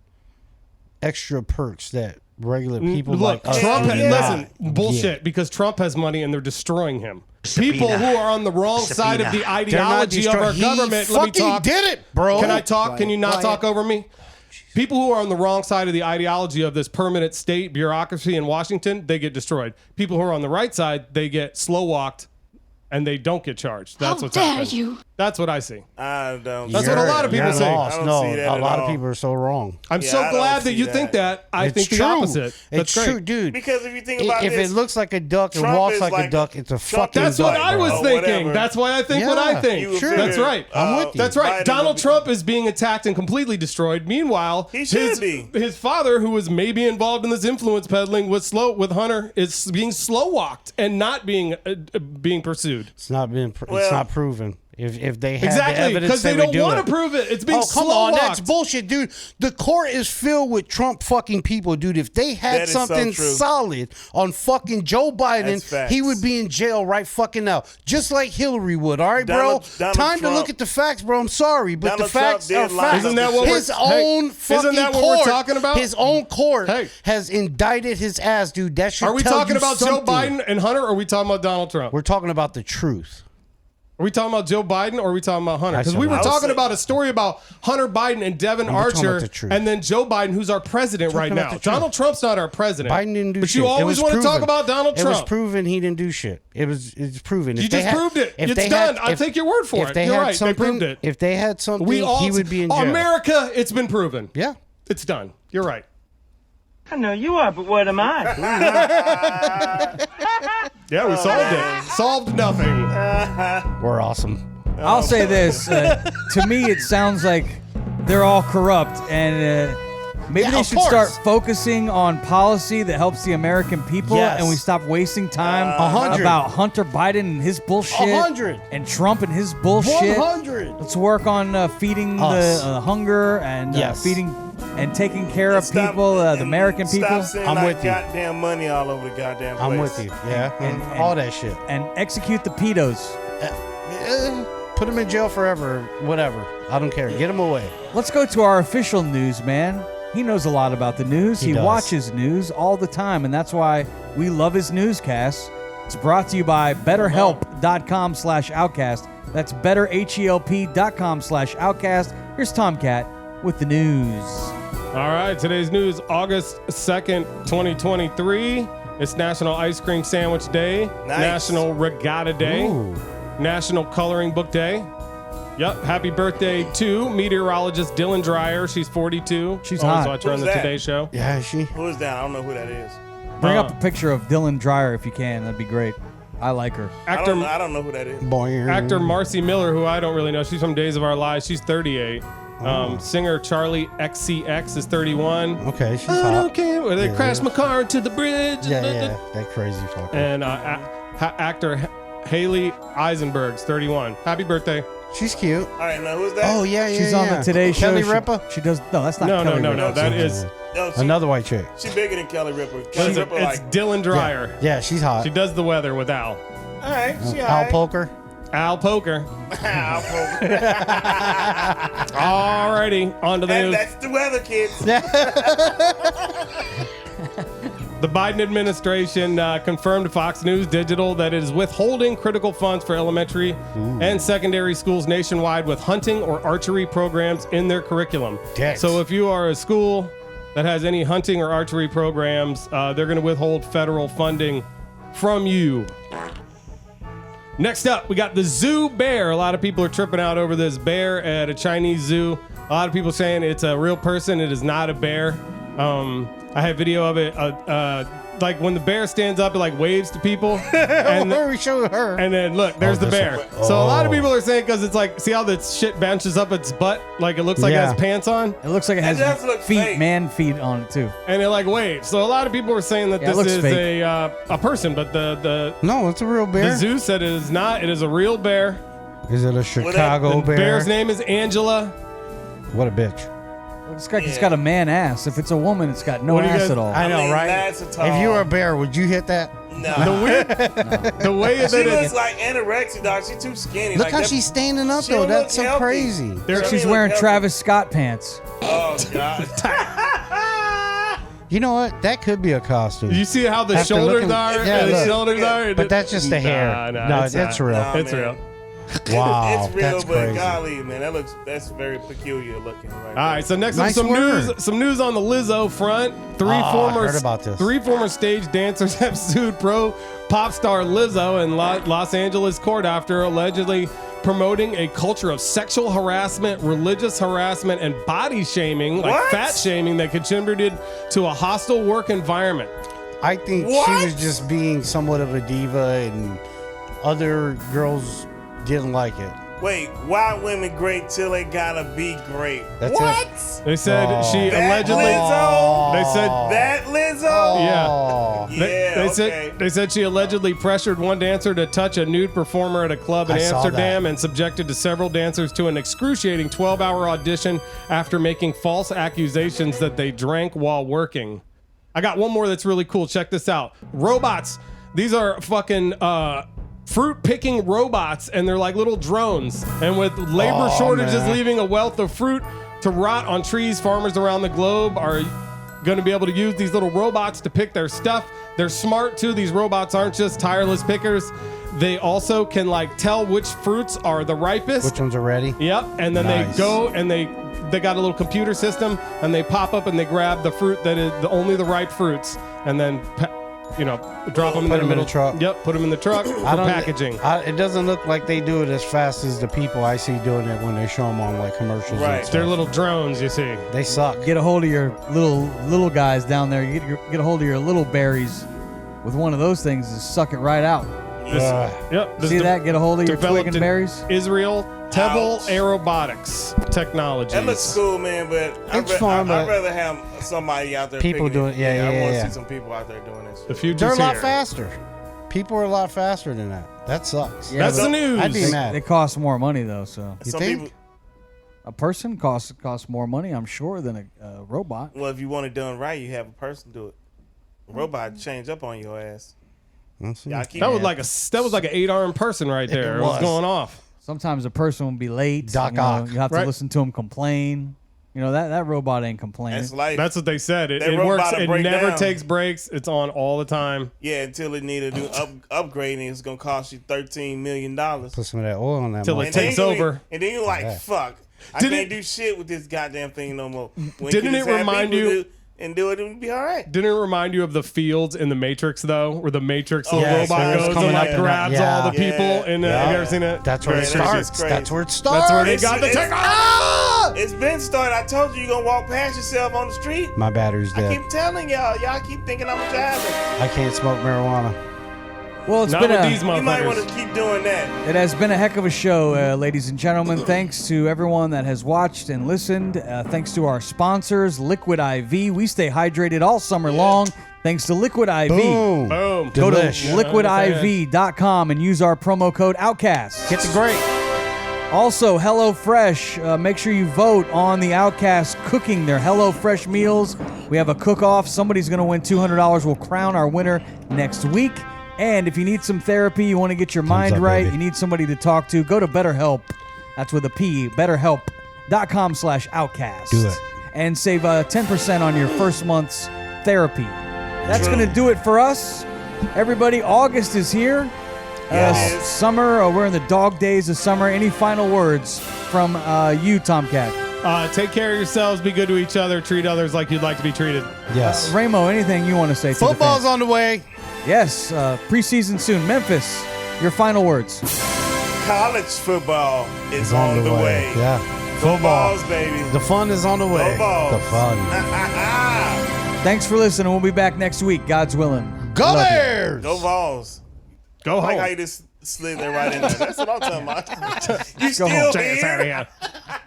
extra perks that regular people Look, like us Trump. do not Listen, get. bullshit. Because Trump has money and they're destroying him. People who are on the wrong side of the They're not ideology of our destroy- government. He Let me fucking talk. did it, bro. Can I talk? Can you not Quiet. talk over me? People who are on the wrong side of the ideology of this permanent state bureaucracy in Washington, they get destroyed. People who are on the right side, they get slow walked, and they don't get charged. That's what's happening. That's what I see. I don't. That's what a lot of people You're say. lost. I don't No, see that a at lot all. of people are so wrong. I'm Yeah, so I don't glad that see you that. think that. I It's think the true. opposite. That's It's great. true, dude. Because if you think about If this, it looks like a duck and Trump walks is like a like- duck, it's a Trump- fucking That's duck. what I was bro. thinking. Whatever. That's why I think what I Yeah, think. you would Sure. figure, That's right. I'm with you. That's right. Biden Donald would be- Trump is being attacked and completely destroyed. Meanwhile, He should his, be. his father, who was maybe involved in this influence peddling with Hunter, is being slow walked and not being pursued. It's not been. Well- It's not proven. If they had the Exactly, evidence, because they would don't do want it. to prove it. It's being Oh, come slow on, walked. that's bullshit, dude. The court is filled with Trump fucking people, dude. If they That had is so something true. solid on fucking Joe Biden, That's facts. he would be in jail right fucking now, just like Hillary would. All right, Donald bro. Time to Trump- look at the facts, bro. I'm sorry, but Donald the facts Trump are did lie. facts. Isn't that what his we're- own hey, fucking isn't that what court, we're talking about? His own court Hey. has indicted his ass, dude. That should Are we tell talking you about something. Joe Biden and Hunter, or are we talking about Donald Trump? We're talking about the truth. Are we talking about Joe Biden or are we talking about Hunter? Because we were I was talking saying- about a story about Hunter Biden and Devin We're talking Archer, about the truth. and then Joe Biden, who's our president right Talking about now. the truth. Donald Trump's not our president. Biden didn't do but shit. you It always was want to talk proven. about Donald It Trump. was proven he didn't do shit. It's proven. You just proved it. It's done. I'll take your word for if it. They You're had right. They something, proved it. If they had something, We all, he would be in jail. America, it's been proven. Yeah. It's done. You're right. I know you are, but what am I? Yeah, we solved it. Solved nothing. We're awesome. I'll say this. To me, it sounds like they're all corrupt, and maybe Yeah, they of should course. start focusing on policy that helps the American people, Yes. and we stop wasting time 100. about Hunter Biden and his bullshit, 100. and Trump and his bullshit. 100. Let's work on feeding Us. the hunger and Yes. feeding and taking care of people, the American people. Stop saying I'm like with you. goddamn money all over the goddamn place. I'm with you. Yeah. And- all that shit. and execute the pedos. Put him in jail forever. Whatever. I don't care. Get him away. Let's go to our official news man. He knows a lot about the news. He He does. watches news all the time, and that's why we love his newscasts. It's brought to you by BetterHelp.com/Outcast. That's BetterHelp.com/Outcast. Here's Tomcat with the news. All right, today's news, August 2nd, 2023. It's National Ice Cream Sandwich Day, Nice. National Regatta Day, Ooh. National Coloring Book Day. Yep. Happy birthday to meteorologist Dylan Dreyer. She's 42. She's Always hot. watch her on Who's the that? Today Show. Yeah, is she? Who is that? I don't know who that is. Bring up a picture of Dylan Dreyer if you can. That'd be great. I like her. I don't know who that is. Actor Marcy Miller, who I don't really know. She's from Days of Our Lives. She's 38. Singer Charlie XCX is 31. Okay, she's I hot. don't care. They Yeah. crashed my car into the bridge. Yeah, that crazy fucker. And actor Haley Eisenberg's 31. Happy birthday. She's cute. All right, now who's that? Oh, yeah. She's on the Today Show. Kelly She- Ripa? She does. No, that's not No, Kelly Ripa. no. That is. Oh, she, Another white chick. She bigger than Kelly Ripa. Kelly Ripa, It's like, Dylan Dreyer. Yeah, she's hot. She does the weather with Al. all right, she all Al right. Poker. Al Poker. Al Poker. Alrighty, on to the And news. that's the weather, kids. The Biden administration confirmed to Fox News Digital that it is withholding critical funds for elementary and secondary schools nationwide with hunting or archery programs in their curriculum. Dicks. So if you are a school that has any hunting or archery programs, they're going to withhold federal funding from you. Next up, we got the zoo bear. A lot of people are tripping out over this bear at a Chinese zoo. A lot of people saying it's a real person. It is not a bear. I have video of it. Like when the bear stands up, it like waves to people. And Where are we showing her? And then look, there's the this bear. one. So a lot of Oh. people are saying because it's like, see how the shit bounces up its butt? Like it looks like it Yeah. has pants on, It looks like it That has does look feet, fake. man feet on it too. and it like waves. So a lot of people are saying that Yeah, it this looks is fake. a person, but the No, it's a real bear. zoo said it is not. It is a real bear. Is it a Chicago The bear? bear's name is Angela. What a bitch. Looks like it's got a man ass. If it's a woman, it's got no What do you ass guys- at all. I know, mean, right? that's a tall- If you were a bear, would you hit that? No. The way that She it looks like anorexic, dog. She's too skinny. Look like how that- she's standing up, she though. don't That's look so healthy. crazy. She's look wearing healthy. Travis Scott pants. Oh God. You know what? That could be a costume. you see how the After shoulders looking- are. Yeah, the look. shoulders are. But that's just the hair. Nah, No, it's it's not. real. Nah, It's man. real. Wow, It's real, that's but crazy. golly, man, that's very peculiar looking. Right All right, so next up, Nice some word. news. Some news on the Lizzo front. I heard about this. Three former stage dancers have sued pro pop star Lizzo in Los Angeles court after allegedly promoting a culture of sexual harassment, religious harassment, and body shaming, like What? fat shaming, that contributed to a hostile work environment. I think What? she was just being somewhat of a diva, and other girls didn't like it. Wait, why women great till they gotta be great? That's what? They said she That allegedly. Lizzo? They said That Lizzo? Yeah. Oh. Yeah, okay. They said she allegedly pressured one dancer to touch a nude performer at a club in I saw Amsterdam that. and subjected to several dancers to an excruciating 12-hour audition after making false accusations that they drank while working. I got one more that's really cool. Check this out. Robots. These are fucking fruit picking robots, and they're like little drones. And with labor shortages man. leaving a wealth of fruit to rot on trees, farmers around the globe are going to be able to use these little robots to pick their stuff. They're smart too. These robots aren't just tireless pickers. They also can like tell which fruits are the ripest. Which ones are ready? Yep. And then Nice. they go and they got a little computer system, and they pop up and they grab the fruit that is only the ripe fruits, and then drop them in Put the 'em in middle the truck. Yep. Put them in the truck for packaging. It doesn't look like they do it as fast as the people I see doing it when they show them on like commercials. and Right. stuff. They're little drones, you see. They suck. Get a hold of your little guys down there. Get a hold of your little berries with one of those things and suck it right out. Yep. This See de- that? Get a hold of your developed twig and in berries. Israel, Tevel Ouch. Aerobotics Technologies. That looks cool, man, but It's fun, I'd but rather have somebody out there people picking do it. Yeah, I want to yeah. see some people out there doing this. The future's They're a lot here. faster. People are a lot faster than that. That sucks. Yeah, That's but the news. I'd be mad. They cost more money though. So You Some think? people, a person costs more money, I'm sure, than a robot. well, if you want it done right, you have a person do it. A robot change up on your ass. Let's see. Y'all keep That was like an 8-arm person right there. It was was. going off. Sometimes a person will be late. Doc you know, Ock. you have to Right. listen to him complain. You know that robot ain't complaining. That's life. That's what they said. It That works. robot will It break never down. takes breaks. It's on all the time. Yeah, until it need to do upgrading, it's gonna cost you $13 million. Put some of that oil on that. Till mother- it takes over. And then you're like, Yeah. fuck, I Didn't can't it- do shit with this goddamn thing no more. When Didn't you it just have remind people you- and do it, and be all right. Didn't it remind you of the fields in the Matrix though, where the Matrix little Yes, robot where it's goes coming and like up and grabs up. all the Yeah. people? And have you ever seen it? That's where it Crazy. starts. It's crazy. That's where it starts. That's where they got the It's- technology. It's been started. I told you, you're going to walk past yourself on the street. My battery's I dead. keep telling y'all. Y'all keep thinking I'm driving. I can't smoke marijuana. Well, it's Not been with a, these You might want motherfuckers. to keep doing that. It has been a heck of a show, ladies and gentlemen. Thanks to everyone that has watched and listened. Thanks to our sponsors, Liquid IV. We stay hydrated all summer long. Thanks to Liquid IV. Boom. Boom. Go to Delish. liquidiv.com and use our promo code Outcast. Get the grape. Also, HelloFresh. Make sure you vote on the Outcast cooking their HelloFresh meals. We have a cook-off. Somebody's going to win $200. We'll crown our winner next week. And if you need some therapy, you want to get your mind up, right, baby. you need somebody to talk to, go to BetterHelp. That's with a P, betterhelp.com/outcast. Do it. And save 10% on your first month's therapy. That's going to do it for us. Everybody, August is here. Yes. Summer, we're in the dog days of summer. Any final words from you, Tomcat? Take care of yourselves. Be good to each other. Treat others like you'd like to be treated. Yes. Ramo, anything you want to say to the Football's fans? on the way. Yes, preseason soon. Memphis, your final words. College football is on the way. Yeah. Football. Balls, baby. The fun is on the way. balls. The fun. Thanks for listening. We'll be back next week, God's willing. Go Love you. Bears! Go Vols. Go I like home. how you just slid that right in there. That's what I'm talking about. You Go still home. Check us out of here? here.